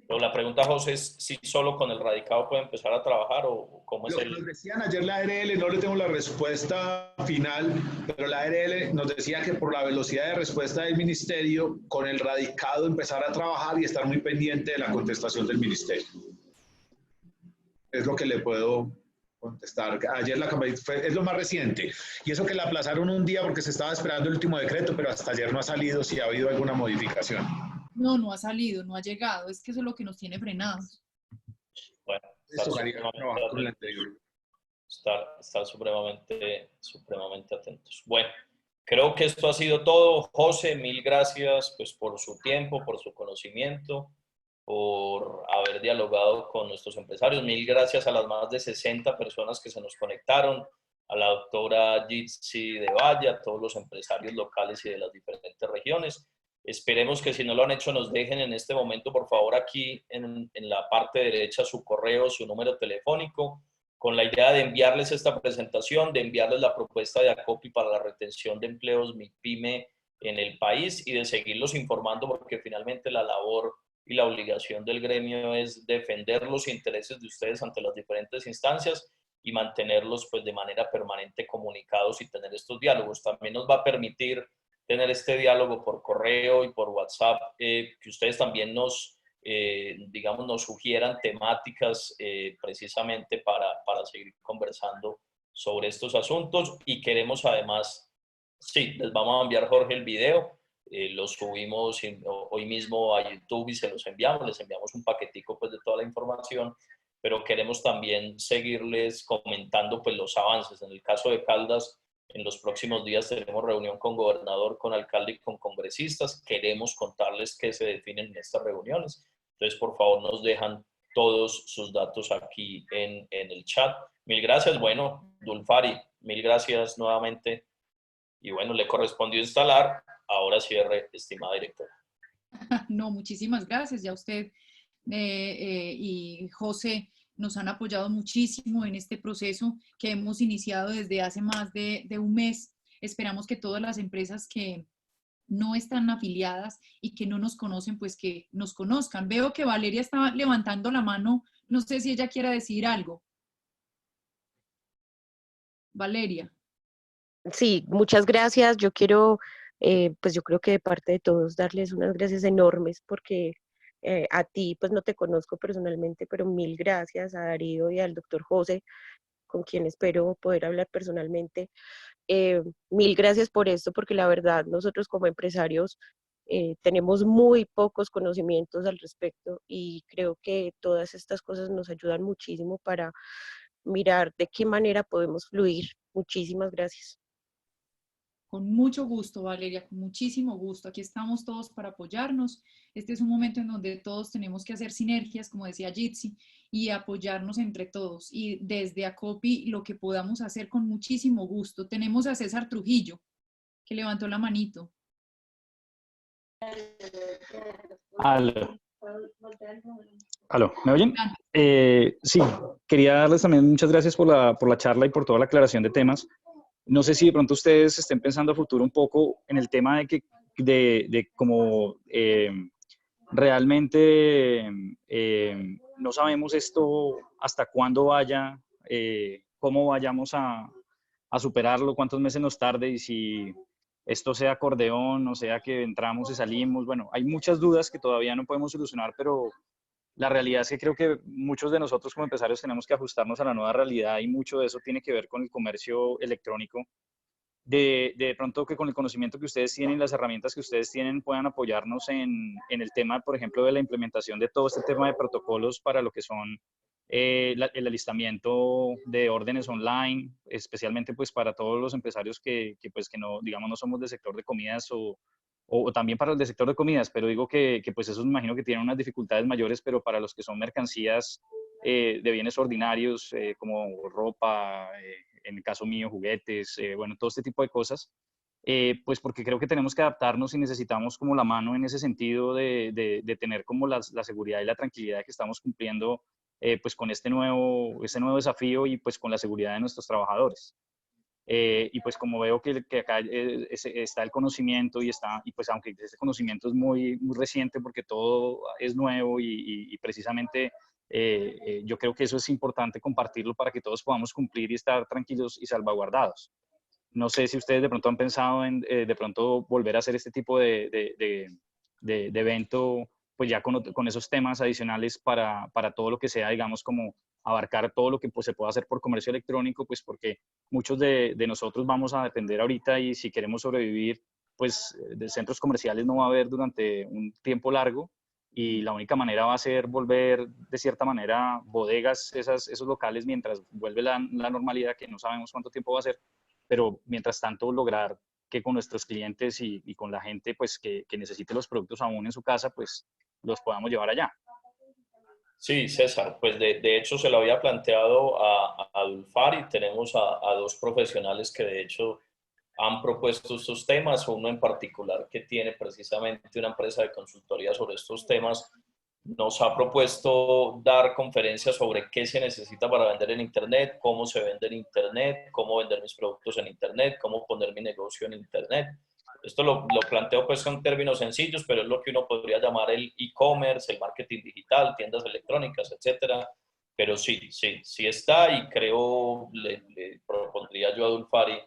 Pero la pregunta, José, es si solo con el radicado puede empezar a trabajar o cómo es el... Nos decían ayer la ARL, no le tengo la respuesta final, pero la ARL nos decía que por la velocidad de respuesta del ministerio, con el radicado empezar a trabajar y estar muy pendiente de la contestación del ministerio. Es lo que le puedo contestar. Ayer es lo más reciente. Y eso que la aplazaron un día porque se estaba esperando el último decreto, pero hasta ayer no ha salido si ha habido alguna modificación. No ha salido, no ha llegado. Es que eso es lo que nos tiene frenados. Bueno, estar supremamente atentos. Bueno, creo que esto ha sido todo. José, mil gracias pues, por su tiempo, por su conocimiento, por haber dialogado con nuestros empresarios. Mil gracias a las más de 60 personas que se nos conectaron, a la doctora Jitsi de Valle, a todos los empresarios locales y de las diferentes regiones. Esperemos que si no lo han hecho nos dejen en este momento, por favor, aquí en la parte derecha su correo, su número telefónico, con la idea de enviarles esta presentación, de enviarles la propuesta de ACOPI para la retención de empleos MIPYME en el país y de seguirlos informando, porque finalmente la labor y la obligación del gremio es defender los intereses de ustedes ante las diferentes instancias y mantenerlos pues de manera permanente comunicados y tener estos diálogos. También nos va a permitir tener este diálogo por correo y por WhatsApp, que ustedes también digamos, nos sugieran temáticas precisamente para seguir conversando sobre estos asuntos. Y queremos además, sí, les vamos a enviar, Jorge, el video, lo subimos hoy mismo a YouTube y se los enviamos, les enviamos un paquetico pues de toda la información, pero queremos también seguirles comentando pues los avances. En el caso de Caldas, en los próximos días tenemos reunión con gobernador, con alcalde y con congresistas. Queremos contarles qué se definen en estas reuniones. Entonces, por favor, nos dejan todos sus datos aquí en el chat. Mil gracias. Bueno, Dulfari, mil gracias nuevamente. Y bueno, le correspondió instalar. Ahora cierre, estimada directora. No, muchísimas gracias. Ya usted y José nos han apoyado muchísimo en este proceso que hemos iniciado desde hace más de un mes. Esperamos que todas las empresas que no están afiliadas y que no nos conocen, pues que nos conozcan. Veo que Valeria está levantando la mano. No sé si ella quiera decir algo. Valeria. Sí, muchas gracias. Yo quiero, pues yo creo que de parte de todos darles unas gracias enormes porque a ti, pues no te conozco personalmente, pero mil gracias a Darío y al doctor José, con quien espero poder hablar personalmente. Mil gracias por esto, porque la verdad nosotros como empresarios tenemos muy pocos conocimientos al respecto y creo que todas estas cosas nos ayudan muchísimo para mirar de qué manera podemos fluir. Muchísimas gracias. Con mucho gusto, Valeria, con muchísimo gusto. Aquí estamos todos para apoyarnos. Este es un momento en donde todos tenemos que hacer sinergias, como decía Jitsi, y apoyarnos entre todos. Y desde ACOPI lo que podamos hacer con muchísimo gusto. Tenemos a César Trujillo, que levantó la manito. Aló, ¿me oyen? Sí, quería darles también muchas gracias por la charla y por toda la aclaración de temas. No sé si de pronto ustedes estén pensando a futuro un poco en el tema de cómo realmente no sabemos esto hasta cuándo vaya, cómo vayamos a superarlo, cuántos meses nos tarde y si esto sea acordeón, o sea que entramos y salimos. Bueno, hay muchas dudas que todavía no podemos solucionar, pero la realidad es que creo que muchos de nosotros como empresarios tenemos que ajustarnos a la nueva realidad y mucho de eso tiene que ver con el comercio electrónico. De pronto que con el conocimiento que ustedes tienen y las herramientas que ustedes tienen puedan apoyarnos en el tema, por ejemplo, de la implementación de todo este tema de protocolos para lo que son el alistamiento de órdenes online, especialmente pues para todos los empresarios pues que no, digamos, no somos del sector de comidas o también para el del sector de comidas, pero digo que pues eso me imagino que tienen unas dificultades mayores, pero para los que son mercancías de bienes ordinarios como ropa, en el caso mío, juguetes, bueno, todo este tipo de cosas, pues porque creo que tenemos que adaptarnos y necesitamos como la mano en ese sentido de tener como la seguridad y la tranquilidad que estamos cumpliendo pues con este nuevo desafío y pues con la seguridad de nuestros trabajadores. Y pues como veo que acá está el conocimiento y pues aunque ese conocimiento es muy, muy reciente porque todo es nuevo y precisamente yo creo que eso es importante compartirlo para que todos podamos cumplir y estar tranquilos y salvaguardados. No sé si ustedes de pronto han pensado en de pronto volver a hacer este tipo de evento, pues ya con esos temas adicionales para todo lo que sea, digamos, como abarcar todo lo que pues, se pueda hacer por comercio electrónico, pues porque muchos de nosotros vamos a depender ahorita y si queremos sobrevivir, pues de centros comerciales no va a haber durante un tiempo largo y la única manera va a ser volver de cierta manera bodegas, esos locales mientras vuelve la normalidad, que no sabemos cuánto tiempo va a ser, pero mientras tanto lograr que con nuestros clientes y con la gente pues que necesite los productos aún en su casa, pues los podamos llevar allá. Sí, César, pues de hecho se lo había planteado a Dulfari. Tenemos a dos profesionales que de hecho han propuesto estos temas, o uno en particular que tiene precisamente una empresa de consultoría sobre estos temas, nos ha propuesto dar conferencias sobre qué se necesita para vender en Internet, cómo se vende en Internet, cómo vender mis productos en Internet, cómo poner mi negocio en Internet. Esto lo planteo pues en términos sencillos, pero es lo que uno podría llamar el e-commerce, el marketing digital, tiendas electrónicas, etcétera. Pero sí está, y creo, le propondría yo a Dulfari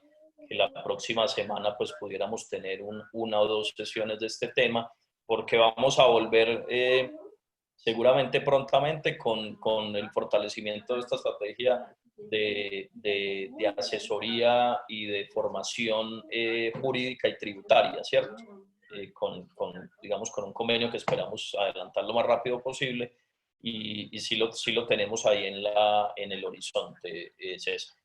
que la próxima semana pues pudiéramos tener una o dos sesiones de este tema, porque vamos a volver seguramente prontamente con el fortalecimiento de esta estrategia de asesoría y de formación jurídica y tributaria, ¿cierto? Digamos, con un convenio que esperamos adelantar lo más rápido posible, y sí lo tenemos ahí en el horizonte, César.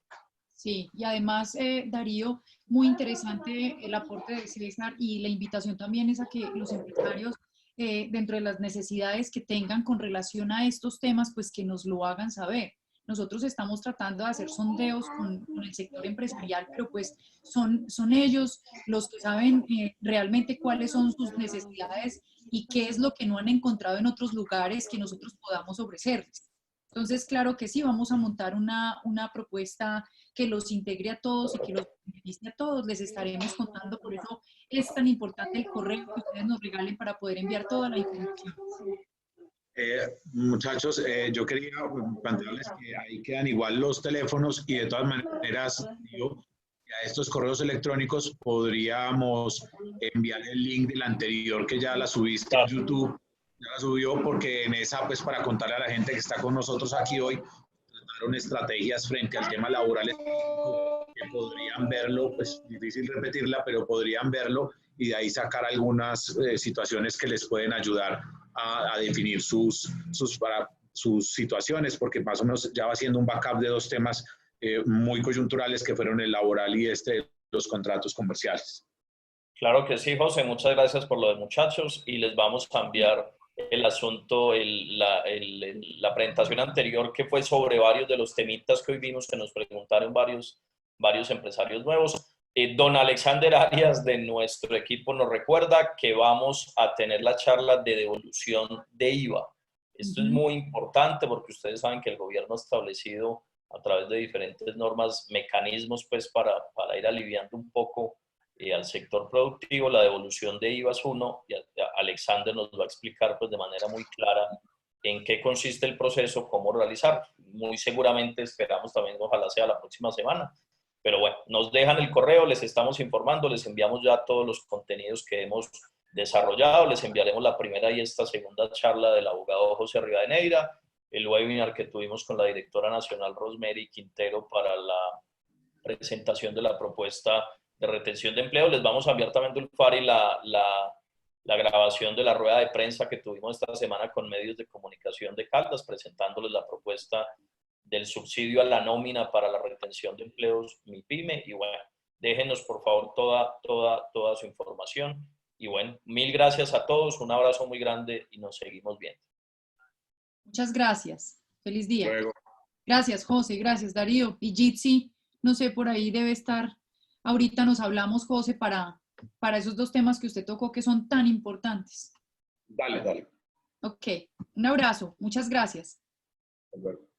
Sí, y además, Darío, muy interesante el aporte de César, y la invitación también es a que los empresarios, dentro de las necesidades que tengan con relación a estos temas, pues que nos lo hagan saber. Nosotros estamos tratando de hacer sondeos con el sector empresarial, pero pues son ellos los que saben realmente cuáles son sus necesidades y qué es lo que no han encontrado en otros lugares que nosotros podamos ofrecerles. Entonces, claro que sí, vamos a montar una propuesta que los integre a todos y que los beneficie a todos. Les estaremos contando, por eso es tan importante el correo que ustedes nos regalen para poder enviar toda la información. Muchachos, yo quería plantearles que ahí quedan igual los teléfonos, y de todas maneras, digo, a estos correos electrónicos podríamos enviar el link del anterior que ya la subiste a YouTube. Ya la subió, porque en esa, pues para contarle a la gente que está con nosotros aquí hoy, trataron estrategias frente al tema laboral, que podrían verlo, pues difícil repetirla, pero podrían verlo y de ahí sacar algunas situaciones que les pueden ayudar a definir sus situaciones, porque más o menos ya va siendo un backup de dos temas muy coyunturales, que fueron el laboral y los contratos comerciales. Claro que sí, José, muchas gracias por lo de muchachos, y les vamos a enviar el asunto, la presentación anterior, que fue sobre varios de los temitas que hoy vimos que nos preguntaron varios empresarios nuevos. Don Alexander Arias, de nuestro equipo, nos recuerda que vamos a tener la charla de devolución de IVA. Esto es muy importante, porque ustedes saben que el gobierno ha establecido a través de diferentes normas mecanismos pues para ir aliviando un poco al sector productivo. La devolución de IVA es uno, y Alexander nos va a explicar pues de manera muy clara en qué consiste el proceso, cómo realizar. Muy seguramente esperamos también, ojalá sea la próxima semana. Pero bueno, nos dejan el correo, les estamos informando, les enviamos ya todos los contenidos que hemos desarrollado, les enviaremos la primera y esta segunda charla del abogado José Rivadeneira, el webinar que tuvimos con la directora nacional Rosemary Quintero para la presentación de la propuesta de retención de empleo. Les vamos a enviar también, Dulfari, la grabación de la rueda de prensa que tuvimos esta semana con medios de comunicación de Caldas, presentándoles la propuesta del subsidio a la nómina para la retención de empleos MIPYME. Y bueno, déjenos por favor toda su información. Y bueno, mil gracias a todos, un abrazo muy grande y nos seguimos viendo. Muchas gracias. Feliz día. Luego. Gracias, José. Gracias, Darío. Y Jitsi, no sé, por ahí debe estar. Ahorita nos hablamos, José, para esos dos temas que usted tocó, que son tan importantes. Dale. Ok. Un abrazo. Muchas gracias. Hasta luego.